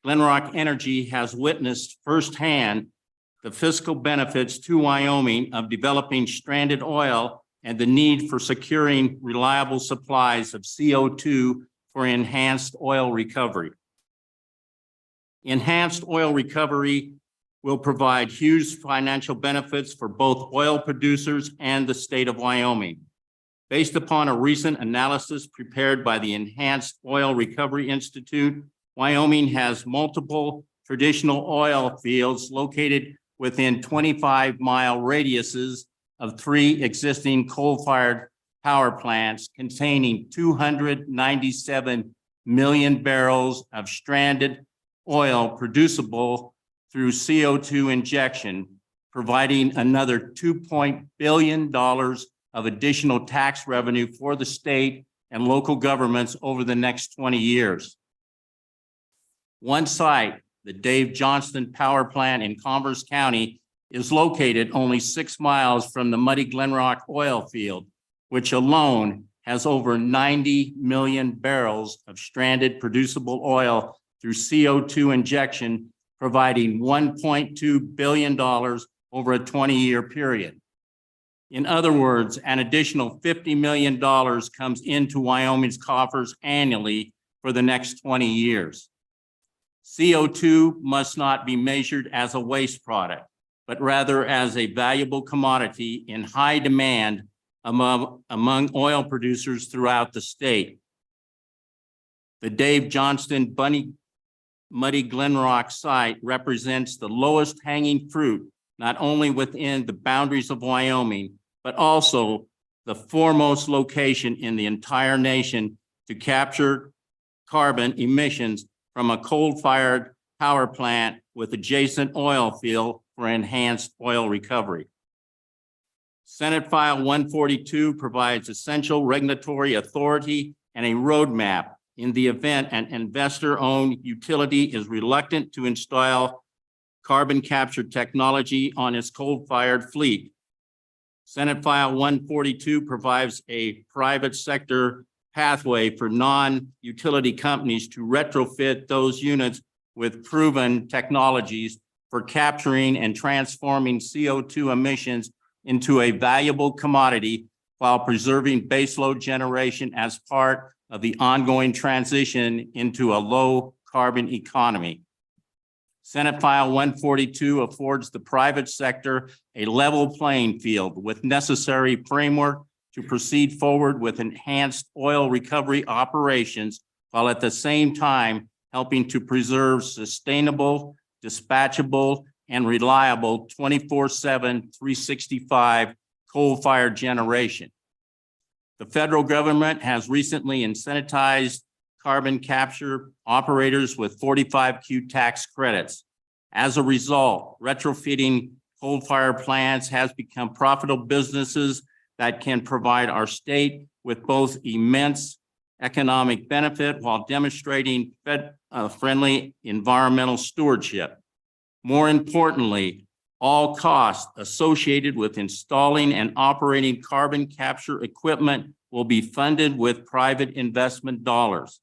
Glenrock Energy has witnessed firsthand the fiscal benefits to Wyoming of developing stranded oil and the need for securing reliable supplies of CO2 for enhanced oil recovery. Enhanced oil recovery will provide huge financial benefits for both oil producers and the state of Wyoming. Based upon a recent analysis prepared by the Enhanced Oil Recovery Institute, Wyoming has multiple traditional oil fields located within 25-mile radiuses of 3 existing coal-fired power plants containing 297 million barrels of stranded oil producible through CO2 injection, providing another $2 billion of additional tax revenue for the state and local governments over the next 20 years. One site, the Dave Johnston Power Plant in Converse County, is located only 6 miles from the Muddy Glenrock oil field, which alone has over 90 million barrels of stranded producible oil through CO2 injection, providing $1.2 billion over a 20-year period. In other words, an additional $50 million comes into Wyoming's coffers annually for the next 20 years. CO2 must not be measured as a waste product, but rather as a valuable commodity in high demand among oil producers throughout the state. The Dave Johnston Muddy Glenrock site represents the lowest hanging fruit, not only within the boundaries of Wyoming, but also the foremost location in the entire nation to capture carbon emissions from a coal-fired power plant with adjacent oil field for enhanced oil recovery. Senate File 142 provides essential regulatory authority and a roadmap in the event an investor-owned utility is reluctant to install carbon capture technology on its coal-fired fleet. Senate File 142 provides a private sector pathway for non-utility companies to retrofit those units with proven technologies for capturing and transforming CO2 emissions into a valuable commodity while preserving baseload generation as part of the ongoing transition into a low carbon economy. Senate File 142 affords the private sector a level playing field with necessary framework to proceed forward with enhanced oil recovery operations, while at the same time helping to preserve sustainable, dispatchable, and reliable 24/7, 365 coal-fired generation. The federal government has recently incentivized carbon capture operators with 45Q tax credits. As a result, retrofitting coal-fired plants has become profitable businesses that can provide our state with both immense economic benefit while demonstrating friendly environmental stewardship. More importantly, all costs associated with installing and operating carbon capture equipment will be funded with private investment dollars.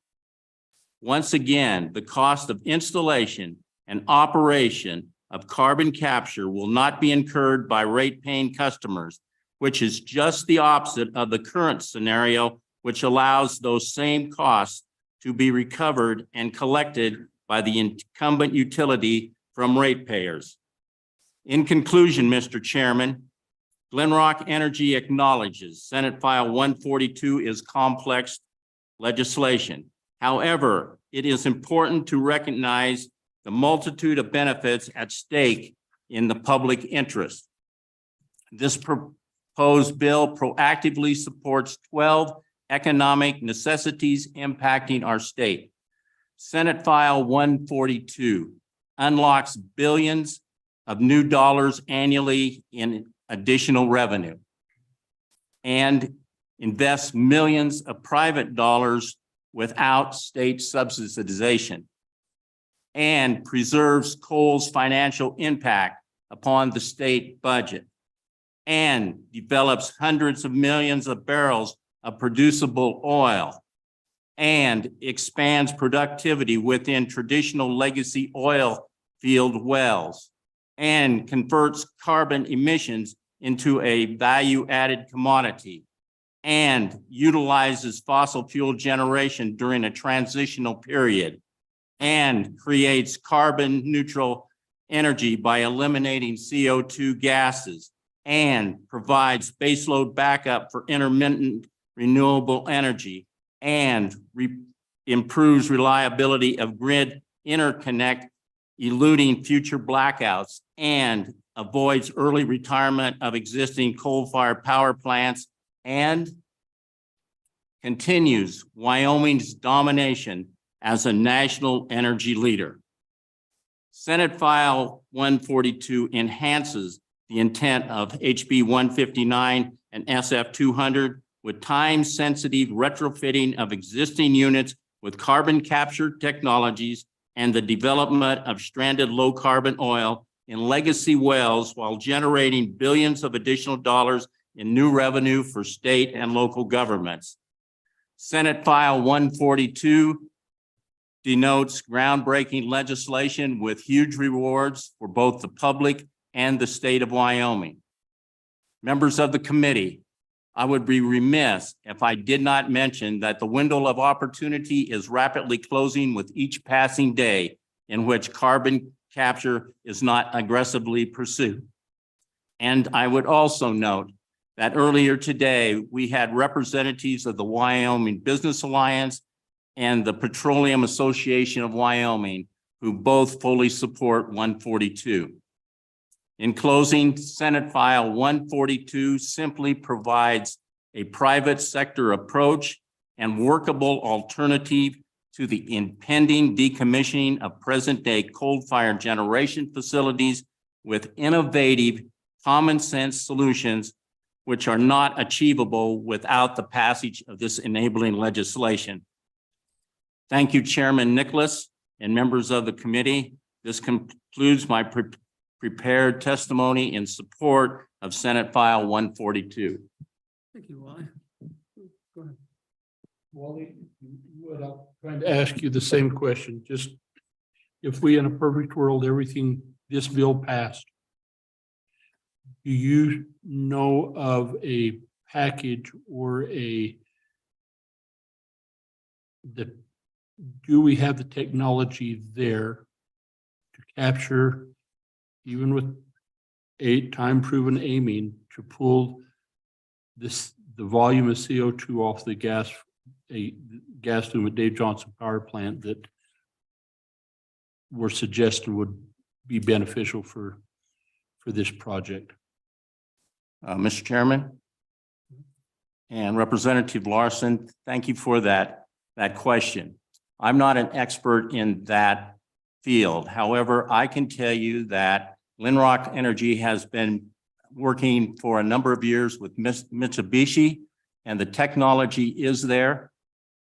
Once again, the cost of installation and operation of carbon capture will not be incurred by rate-paying customers, which is just the opposite of the current scenario, which allows those same costs to be recovered and collected by the incumbent utility from ratepayers. In conclusion, Mr. Chairman, Glenrock Energy acknowledges Senate File 142 is complex legislation. However, it is important to recognize the multitude of benefits at stake in the public interest. This proposed bill proactively supports 12 economic necessities impacting our state. Senate File 142 unlocks billions of new dollars annually in additional revenue and invests millions of private dollars without state subsidization, and preserves coal's financial impact upon the state budget, and develops hundreds of millions of barrels of producible oil, and expands productivity within traditional legacy oil field wells, and converts carbon emissions into a value-added commodity, and utilizes fossil fuel generation during a transitional period, and creates carbon neutral energy by eliminating CO2 gases, and provides baseload backup for intermittent renewable energy, and improves reliability of grid interconnect, eluding future blackouts, and avoids early retirement of existing coal-fired power plants, and continues Wyoming's domination as a national energy leader. Senate File 142 enhances the intent of HB 159 and SF 200 with time-sensitive retrofitting of existing units with carbon capture technologies and the development of stranded low-carbon oil in legacy wells while generating billions of additional dollars in new revenue for state and local governments. Senate File 142 denotes groundbreaking legislation with huge rewards for both the public and the state of Wyoming. Members of the committee, I would be remiss if I did not mention that the window of opportunity is rapidly closing with each passing day in which carbon capture is not aggressively pursued. And I would also note that earlier today, we had representatives of the Wyoming Business Alliance and the Petroleum Association of Wyoming, who both fully support 142. In closing, Senate File 142 simply provides a private sector approach and workable alternative to the impending decommissioning of present-day coal-fired generation facilities with innovative, common-sense solutions which are not achievable without the passage of this enabling legislation. Thank you, Chairman Nicholas and members of the committee. This concludes my prepared testimony in support of Senate File 142. Thank you, Wally. Go ahead. Wally, I'm trying to ask you the same question. Just if we in a perfect world, everything, this bill passed, do you know of a package or do we have the technology there to capture, even with time proven aiming, to pull the volume of CO2 off the gas from a Dave Johnson power plant that we're suggesting would be beneficial for this project? Mr. Chairman and Representative Larson, thank you for that question. I'm not an expert in that field. However, I can tell you that Glenrock Energy has been working for a number of years with Mitsubishi, and the technology is there.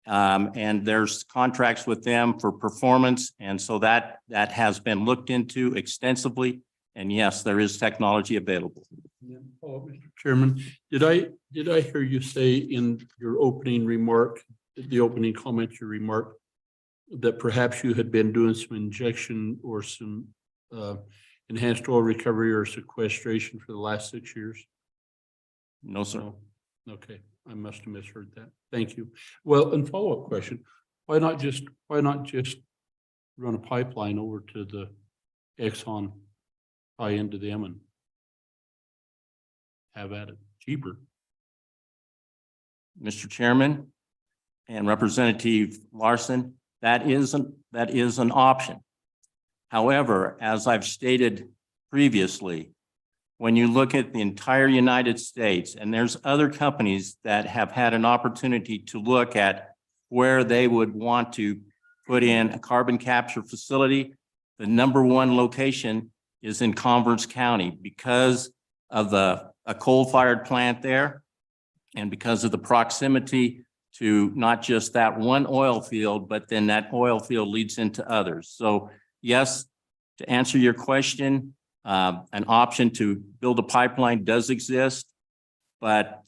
And there's contracts with them for performance. And so that has been looked into extensively. And yes, there is technology available. Mr. Chairman, did I hear you say in your opening remark, the opening comment, your remark, that perhaps you had been doing some injection or some enhanced oil recovery or sequestration for the last 6 years? No, sir. No. Okay, I must have misheard that. Thank you. Well, and follow-up question, why not just run a pipeline over to the Exxon, tie into them and have at it cheaper? Mr. Chairman and Representative Larson, that is an option. However, as I've stated previously, when you look at the entire United States, and there's other companies that have had an opportunity to look at where they would want to put in a carbon capture facility, the #1 location is in Converse County because of a coal-fired plant there, and because of the proximity to not just that one oil field, but then that oil field leads into others. So yes, to answer your question, an option to build a pipeline does exist, but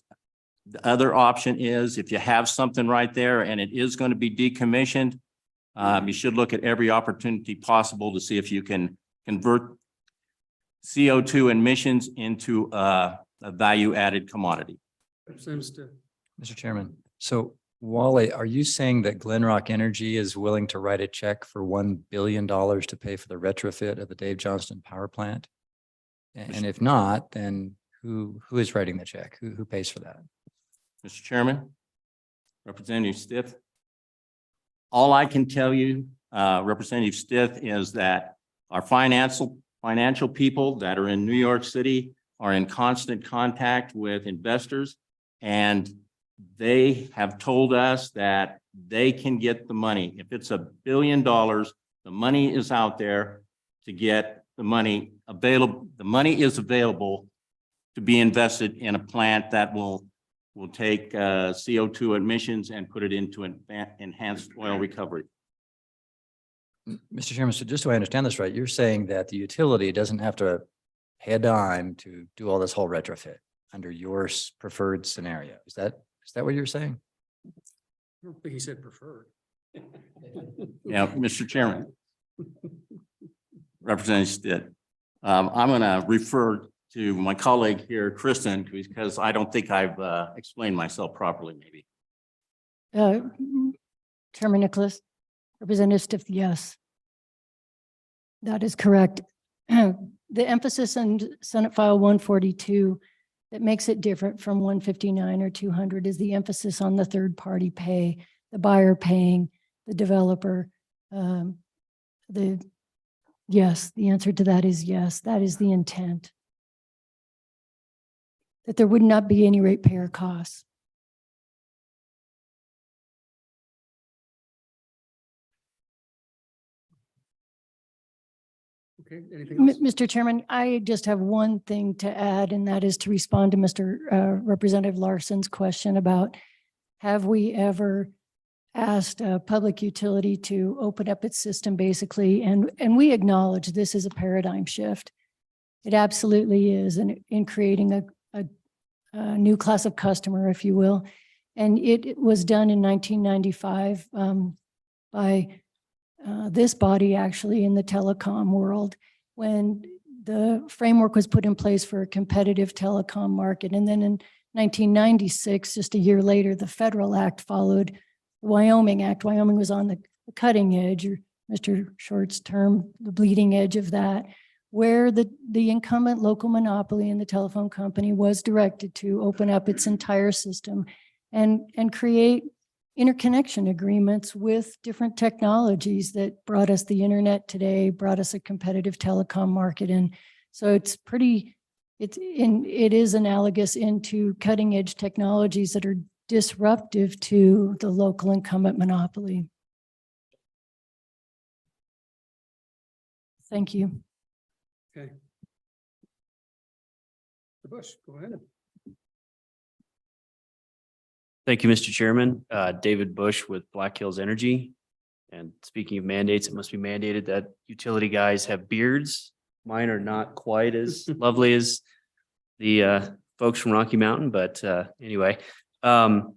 the other option is if you have something right there and it is going to be decommissioned, you should look at every opportunity possible to see if you can convert CO2 emissions into a value-added commodity. Mr. Chairman, so Wally, are you saying that Glenrock Energy is willing to write a check for $1 billion to pay for the retrofit of the Dave Johnston power plant? And if not, then who is writing the check? Who pays for that? Mr. Chairman, Representative Stiff, all I can tell you, Representative Stiff, is that our financial people that are in New York City are in constant contact with investors, and they have told us that they can get the money. If it's $1 billion, the money is out there to get the money available. The money is available to be invested in a plant that will take CO2 emissions and put it into an enhanced oil recovery. Mr. Chairman, so just so I understand this right, you're saying that the utility doesn't have to pay a dime to do all this whole retrofit under your preferred scenario. Is that what you're saying? I don't think he said preferred. Yeah, Mr. Chairman. Representative Stitt, I'm going to refer to my colleague here, Kristen, because I don't think I've explained myself properly, maybe. Chairman Nicholas, Representative Stiff, yes. That is correct. The emphasis on Senate File 142 that makes it different from 159 or 200 is the emphasis on the third party pay, the buyer paying, the developer. Yes, the answer to that is yes. That is the intent. That there would not be any ratepayer costs. Okay, anything else? Mr. Chairman, I just have one thing to add, and that is to respond to Mr. Representative Larson's question about, have we ever asked a public utility to open up its system basically? And we acknowledge this is a paradigm shift. It absolutely is, and in creating a new class of customer, if you will. And it was done in 1995 by this body actually in the telecom world when the framework was put in place for a competitive telecom market. And then in 1996, just a year later, the federal act followed the Wyoming Act. Wyoming was on the cutting edge, or Mr. Short's term, the bleeding edge of that, where the incumbent local monopoly in the telephone company was directed to open up its entire system and create interconnection agreements with different technologies that brought us the internet today, brought us a competitive telecom market. And so it is analogous into cutting edge technologies that are disruptive to the local incumbent monopoly. Thank you. Okay. Mr. Bush, go ahead. Thank you, Mr. Chairman. David Bush with Black Hills Energy. And speaking of mandates, it must be mandated that utility guys have beards. Mine are not quite as lovely as the folks from Rocky Mountain, but anyway, not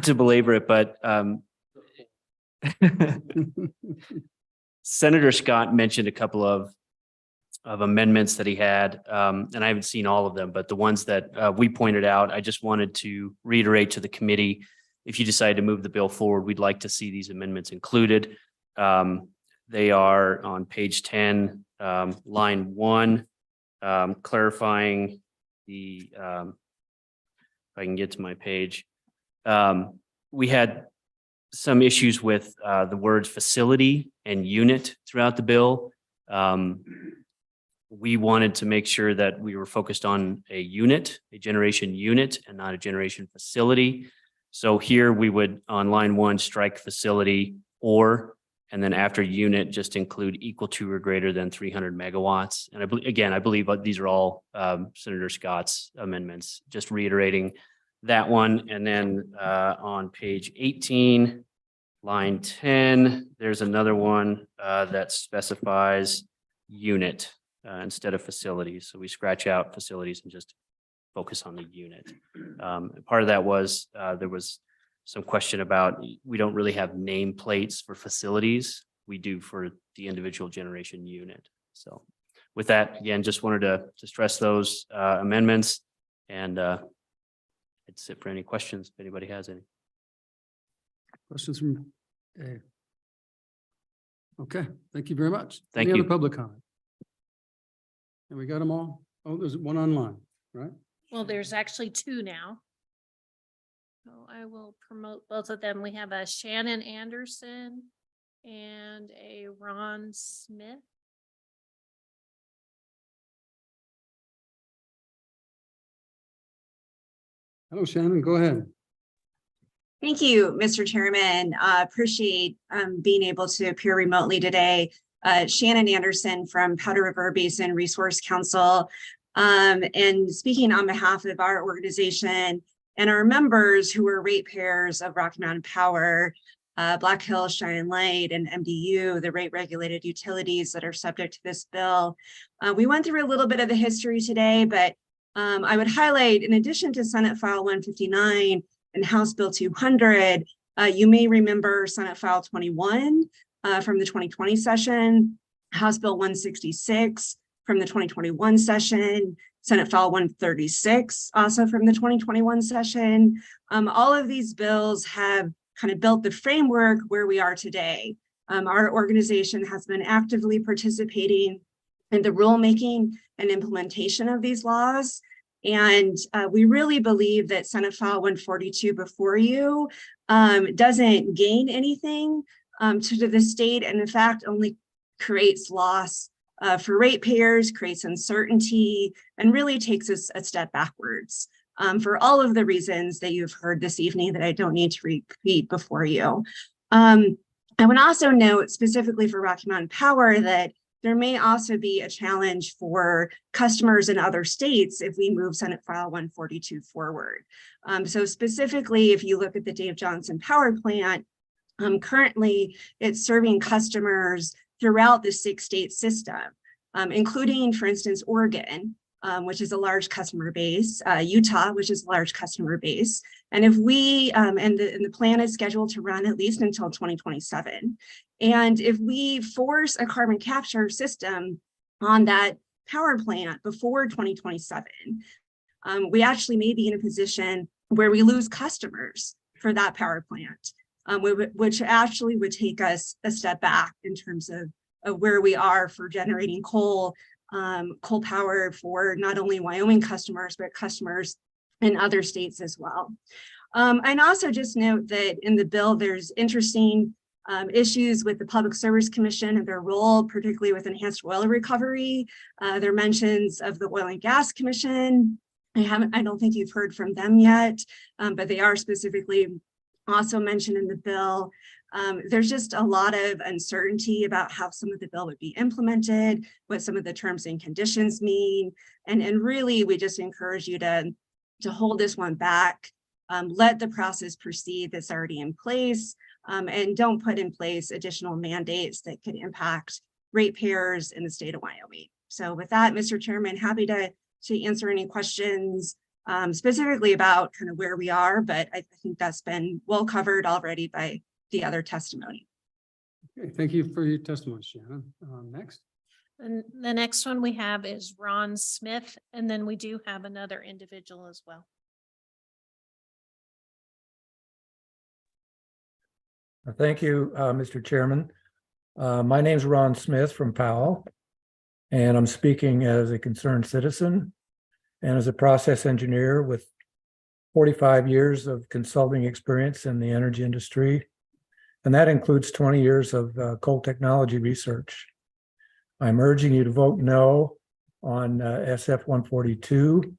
to belabor it, but Senator Scott mentioned a couple of amendments that he had, and I haven't seen all of them, but the ones that we pointed out, I just wanted to reiterate to the committee, if you decide to move the bill forward, we'd like to see these amendments included. They are on page 10, line 1, clarifying the, if I can get to my page. We had some issues with the words facility and unit throughout the bill. We wanted to make sure that we were focused on a unit, a generation unit, and not a generation facility. So here we would, on line 1, strike facility or, and then after unit, just include equal to or greater than 300 megawatts. And I believe these are all Senator Scott's amendments, just reiterating that one. And then on page 18, line 10, there's another one that specifies unit instead of facilities. So we scratch out facilities and just focus on the unit. Part of that was there was some question about, we don't really have nameplates for facilities. We do for the individual generation unit. So with that, again, just wanted to stress those amendments, and it's it for any questions if anybody has any. Questions from Dave? Okay, thank you very much. Thank Any you. other public comment? And we got them all? Oh, there's one online, right? Well, there's actually 2 now. So I will promote both of them. We have a Shannon Anderson and a Ron Smith. Hello, Shannon, go ahead. Thank you, Mr. Chairman. Appreciate being able to appear remotely today. Shannon Anderson from Powder River Basin Resource Council, and speaking on behalf of our organization and our members who are ratepayers of Rocky Mountain Power, Black Hills, Cheyenne Light, and MDU, the rate regulated utilities that are subject to this bill. We went through a little bit of the history today, but I would highlight, in addition to Senate File 159 and House Bill 200, you may remember Senate File 21 from the 2020 session, House Bill 166 from the 2021 session, Senate File 136 also from the 2021 session. All of these bills have kind of built the framework where we are today. Our organization has been actively participating in the rulemaking and implementation of these laws. And we really believe that Senate File 142 before you doesn't gain anything to the state, and in fact only creates loss for ratepayers, creates uncertainty, and really takes us a step backwards for all of the reasons that you've heard this evening that I don't need to repeat before you. I would also note specifically for Rocky Mountain Power that there may also be a challenge for customers in other states if we move Senate File 142 forward. So specifically, if you look at the Dave Johnson Power Plant, currently it's serving customers throughout the 6-state system, including, for instance, Oregon, which is a large customer base, Utah, which is a large customer base. And if we, and the plan is scheduled to run at least until 2027. And if we force a carbon capture system on that power plant before 2027, we actually may be in a position where we lose customers for that power plant, which actually would take us a step back in terms of where we are for generating coal power for not only Wyoming customers, but customers in other states as well. And also just note that in the bill, there's interesting issues with the Public Service Commission and their role, particularly with enhanced oil recovery. There are mentions of the Oil and Gas Commission. I don't think you've heard from them yet, but they are specifically also mentioned in the bill. There's just a lot of uncertainty about how some of the bill would be implemented, what some of the terms and conditions mean. And really, we just encourage you to hold this one back, let the process proceed that's already in place, and don't put in place additional mandates that could impact ratepayers in the state of Wyoming. So with that, Mr. Chairman, happy to answer any questions specifically about kind of where we are, but I think that's been well covered already by the other testimony. Okay, thank you for your testimony, Shannon. Next. And the next one we have is Ron Smith, and then we do have another individual as well. Thank you, Mr. Chairman. My name is Ron Smith from Powell, and I'm speaking as a concerned citizen and as a process engineer with 45 years of consulting experience in the energy industry. And that includes 20 years of coal technology research. I'm urging you to vote no on SF 142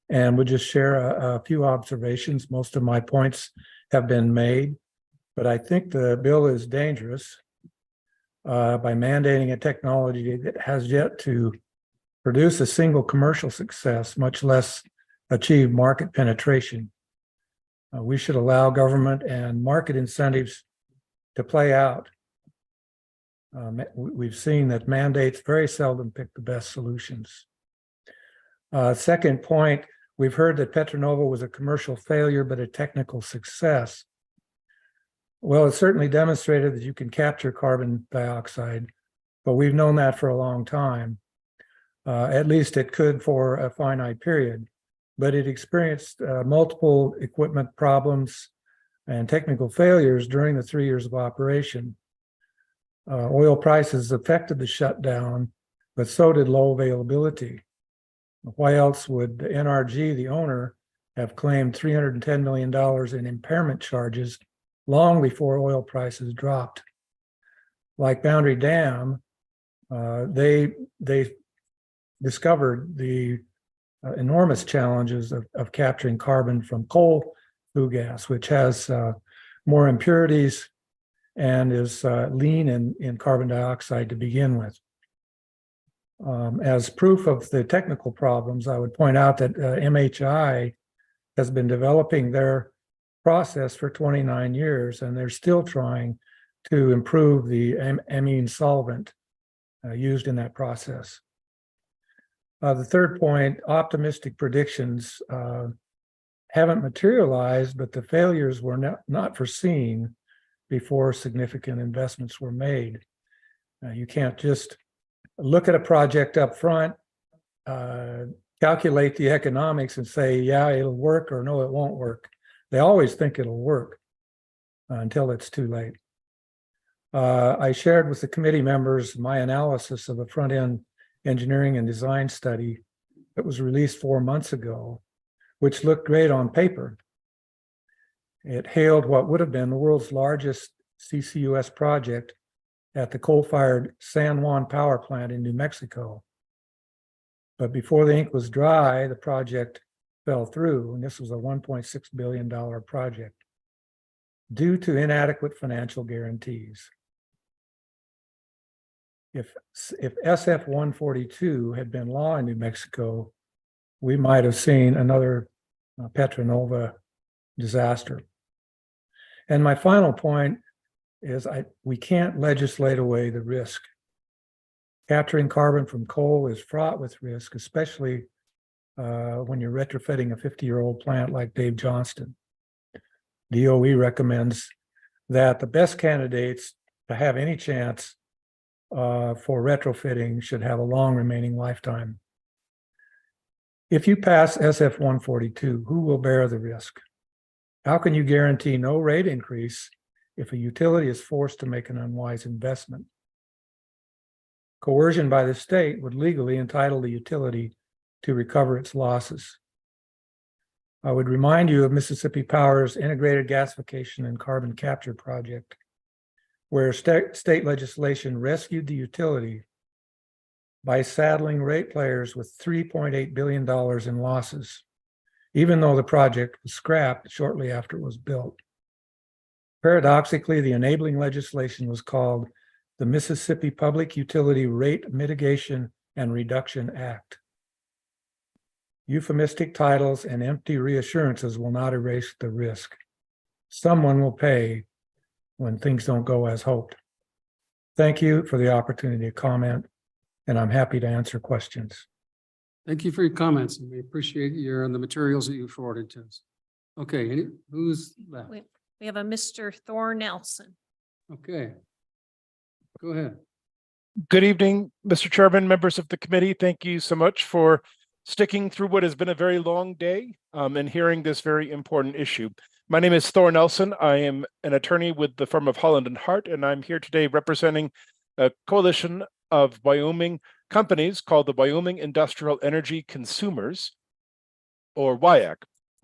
and would just share a few observations. Most of my points have been made, but I think the bill is dangerous by mandating a technology that has yet to produce a single commercial success, much less achieve market penetration. We should allow government and market incentives to play out. We've seen that mandates very seldom pick the best solutions. Second point, we've heard that Petronova was a commercial failure, but a technical success. Well, it certainly demonstrated that you can capture carbon dioxide, but we've known that for a long time. At least it could for a finite period, but it experienced multiple equipment problems and technical failures during the 3 years of operation. Oil prices affected the shutdown, but so did low availability. Why else would the NRG, the owner, have claimed $310 million in impairment charges long before oil prices dropped? Like Boundary Dam, they discovered the enormous challenges of capturing carbon from coal flue gas, which has more impurities and is lean in carbon dioxide to begin with. As proof of the technical problems, I would point out that MHI has been developing their process for 29 years, and they're still trying to improve the amine solvent used in that process. The third point, optimistic predictions haven't materialized, but the failures were not foreseen before significant investments were made. You can't just look at a project up front, calculate the economics and say, yeah, it'll work, or no, it won't work. They always think it'll work until it's too late. I shared with the committee members my analysis of a front-end engineering and design study that was released 4 months ago, which looked great on paper. It hailed what would have been the world's largest CCUS project at the coal-fired San Juan power plant in New Mexico. But before the ink was dry, the project fell through, and this was a $1.6 billion project due to inadequate financial guarantees. If SF 142 had been law in New Mexico, we might have seen another Petronova disaster. And my final point is we can't legislate away the risk. Capturing carbon from coal is fraught with risk, especially when you're retrofitting a 50-year-old plant like Dave Johnston. DOE recommends that the best candidates to have any chance for retrofitting should have a long remaining lifetime. If you pass SF 142, who will bear the risk? How can you guarantee no rate increase if a utility is forced to make an unwise investment? Coercion by the state would legally entitle the utility to recover its losses. I would remind you of Mississippi Power's integrated gasification and carbon capture project, where state legislation rescued the utility by saddling ratepayers with $3.8 billion in losses, even though the project was scrapped shortly after it was built. Paradoxically, the enabling legislation was called the Mississippi Public Utility Rate Mitigation and Reduction Act. Euphemistic titles and empty reassurances will not erase the risk. Someone will pay when things don't go as hoped. Thank you for the opportunity to comment, and I'm happy to answer questions. Thank you for your comments, and we appreciate the materials that you forwarded to us. Okay, who's left? We have a Mr. Thor Nelson. Okay. Go ahead. Good evening, Mr. Chairman, members of the committee. Thank you so much for sticking through what has been a very long day and hearing this very important issue. My name is Thor Nelson. I am an attorney with the firm of Holland and Hart, and I'm here today representing a coalition of Wyoming companies called the Wyoming Industrial Energy Consumers, or WIAC.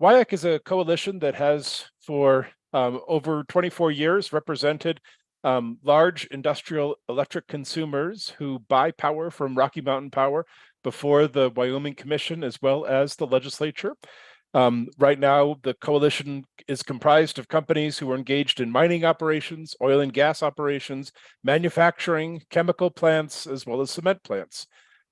WIAC is a coalition that has for over 24 years represented large industrial electric consumers who buy power from Rocky Mountain Power before the Wyoming Commission as well as the legislature. Right now, the coalition is comprised of companies who are engaged in mining operations, oil and gas operations, manufacturing, chemical plants, as well as cement plants.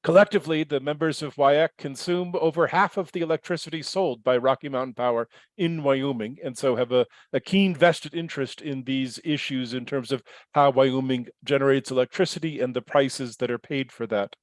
Collectively, the members of WIAC consume over half of the electricity sold by Rocky Mountain Power in Wyoming, and so have a keen vested interest in these issues in terms of how Wyoming generates electricity and the prices that are paid for that.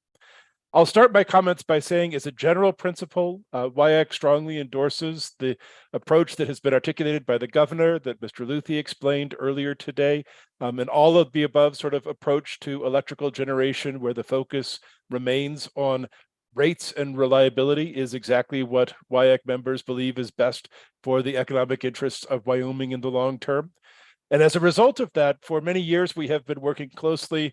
I'll start my comments by saying, as a general principle, WIAC strongly endorses the approach that has been articulated by the governor that Mr. Luthi explained earlier today, and all of the above sort of approach to electrical generation where the focus remains on rates and reliability is exactly what WIAC members believe is best for the economic interests of Wyoming in the long term. And as a result of that, for many years, we have been working closely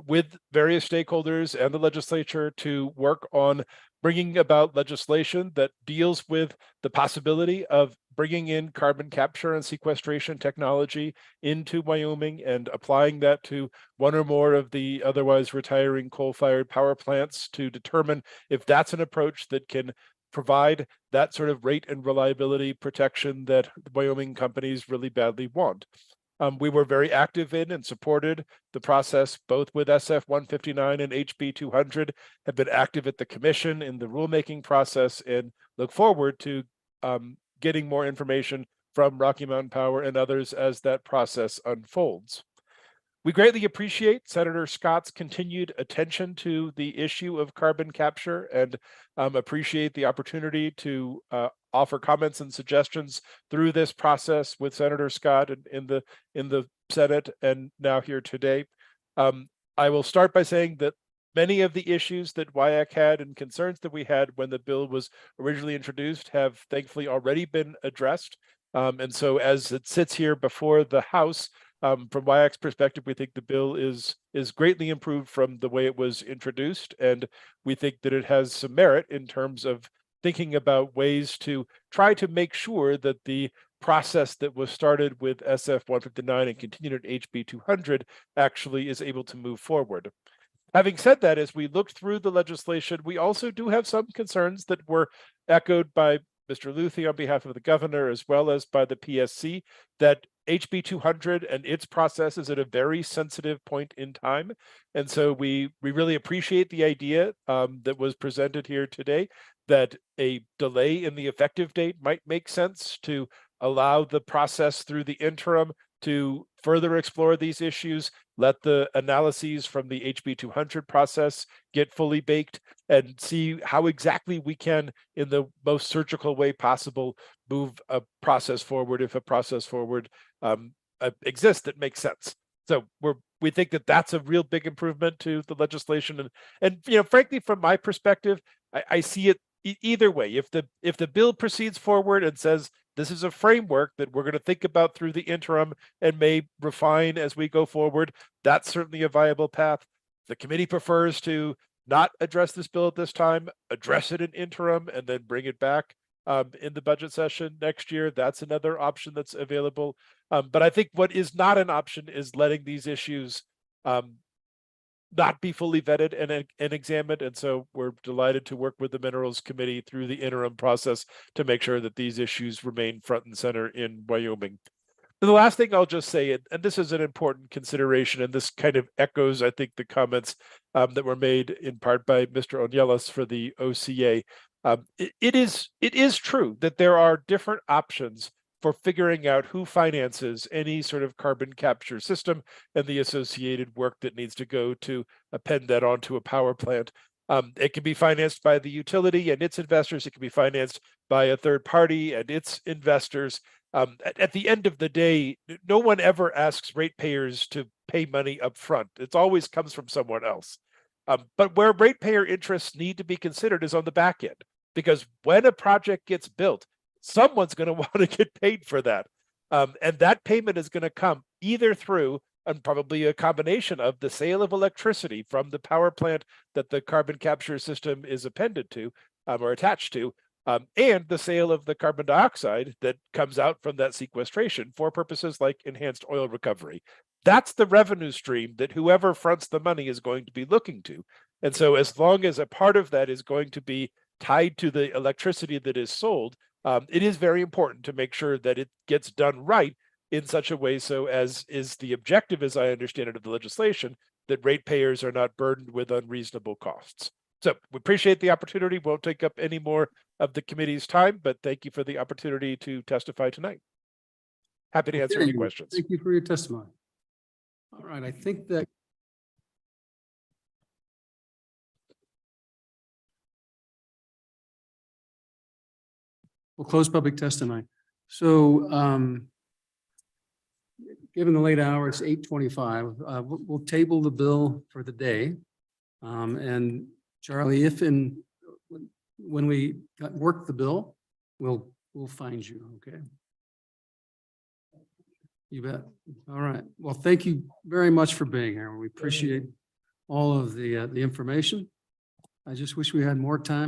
with various stakeholders and the legislature to work on bringing about legislation that deals with the possibility of bringing in carbon capture and sequestration technology into Wyoming and applying that to one or more of the otherwise retiring coal-fired power plants to determine if that's an approach that can provide that sort of rate and reliability protection that Wyoming companies really badly want. We were very active in and supported the process both with SF 159 and HB 200, have been active at the commission in the rulemaking process, and look forward to getting more information from Rocky Mountain Power and others as that process unfolds. We greatly appreciate Senator Scott's continued attention to the issue of carbon capture and appreciate the opportunity to offer comments and suggestions through this process with Senator Scott in the Senate and now here today. I will start by saying that many of the issues that WIAC had and concerns that we had when the bill was originally introduced have thankfully already been addressed. And so as it sits here before the House, from WIAC's perspective, we think the bill is greatly improved from the way it was introduced, and we think that it has some merit in terms of thinking about ways to try to make sure that the process that was started with SF 159 and continued at HB 200 actually is able to move forward. Having said that, as we looked through the legislation, we also do have some concerns that were echoed by Mr. Luthi on behalf of the governor, as well as by the PSC, that HB 200 and its process is at a very sensitive point in time. And so we really appreciate the idea that was presented here today that a delay in the effective date might make sense to allow the process through the interim to further explore these issues, let the analyses from the HB 200 process get fully baked, and see how exactly we can, in the most surgical way possible, move a process forward if a process forward exists that makes sense. So we think that that's a real big improvement to the legislation, and you know, frankly, from my perspective, I see it either way. If the bill proceeds forward and says this is a framework that we're going to think about through the interim and may refine as we go forward, that's certainly a viable path. The committee prefers to not address this bill at this time, address it in interim, and then bring it back in the budget session next year. That's another option that's available. But I think what is not an option is letting these issues not be fully vetted and examined. And so we're delighted to work with the Minerals Committee through the interim process to make sure that these issues remain front and center in Wyoming. And the last thing I'll just say, and this is an important consideration, and this kind of echoes, I think, the comments that were made in part by Mr. Ornelas for the OCA. It is true that there are different options for figuring out who finances any sort of carbon capture system and the associated work that needs to go to append that onto a power plant. It can be financed by the utility and its investors. It can be financed by a third party and its investors. At the end of the day, no one ever asks ratepayers to pay money up front. It always comes from someone else. But where ratepayer interests need to be considered is on the back end, because when a project gets built, someone's going to want to get paid for that. And that payment is going to come either through, and probably a combination of, the sale of electricity from the power plant that the carbon capture system is appended to or attached to, and the sale of the carbon dioxide that comes out from that sequestration for purposes like enhanced oil recovery. That's the revenue stream that whoever fronts the money is going to be looking to. And so as long as a part of that is going to be tied to the electricity that is sold, it is very important to make sure that it gets done right in such a way so as is the objective, as I understand it, of the legislation, that ratepayers are not burdened with unreasonable costs. So we appreciate the opportunity. Won't take up any more of the committee's time, but thank you for the opportunity to testify tonight. Happy to answer any questions. Thank you for your testimony. All right, I think that we'll close public testimony. So given the late hour, it's 8:25. We'll table the bill for the day. And Charlie, when we work the bill, we'll find you, okay? You bet. All right. Well, thank you very much for being here. We appreciate all of the information. I just wish we had more time.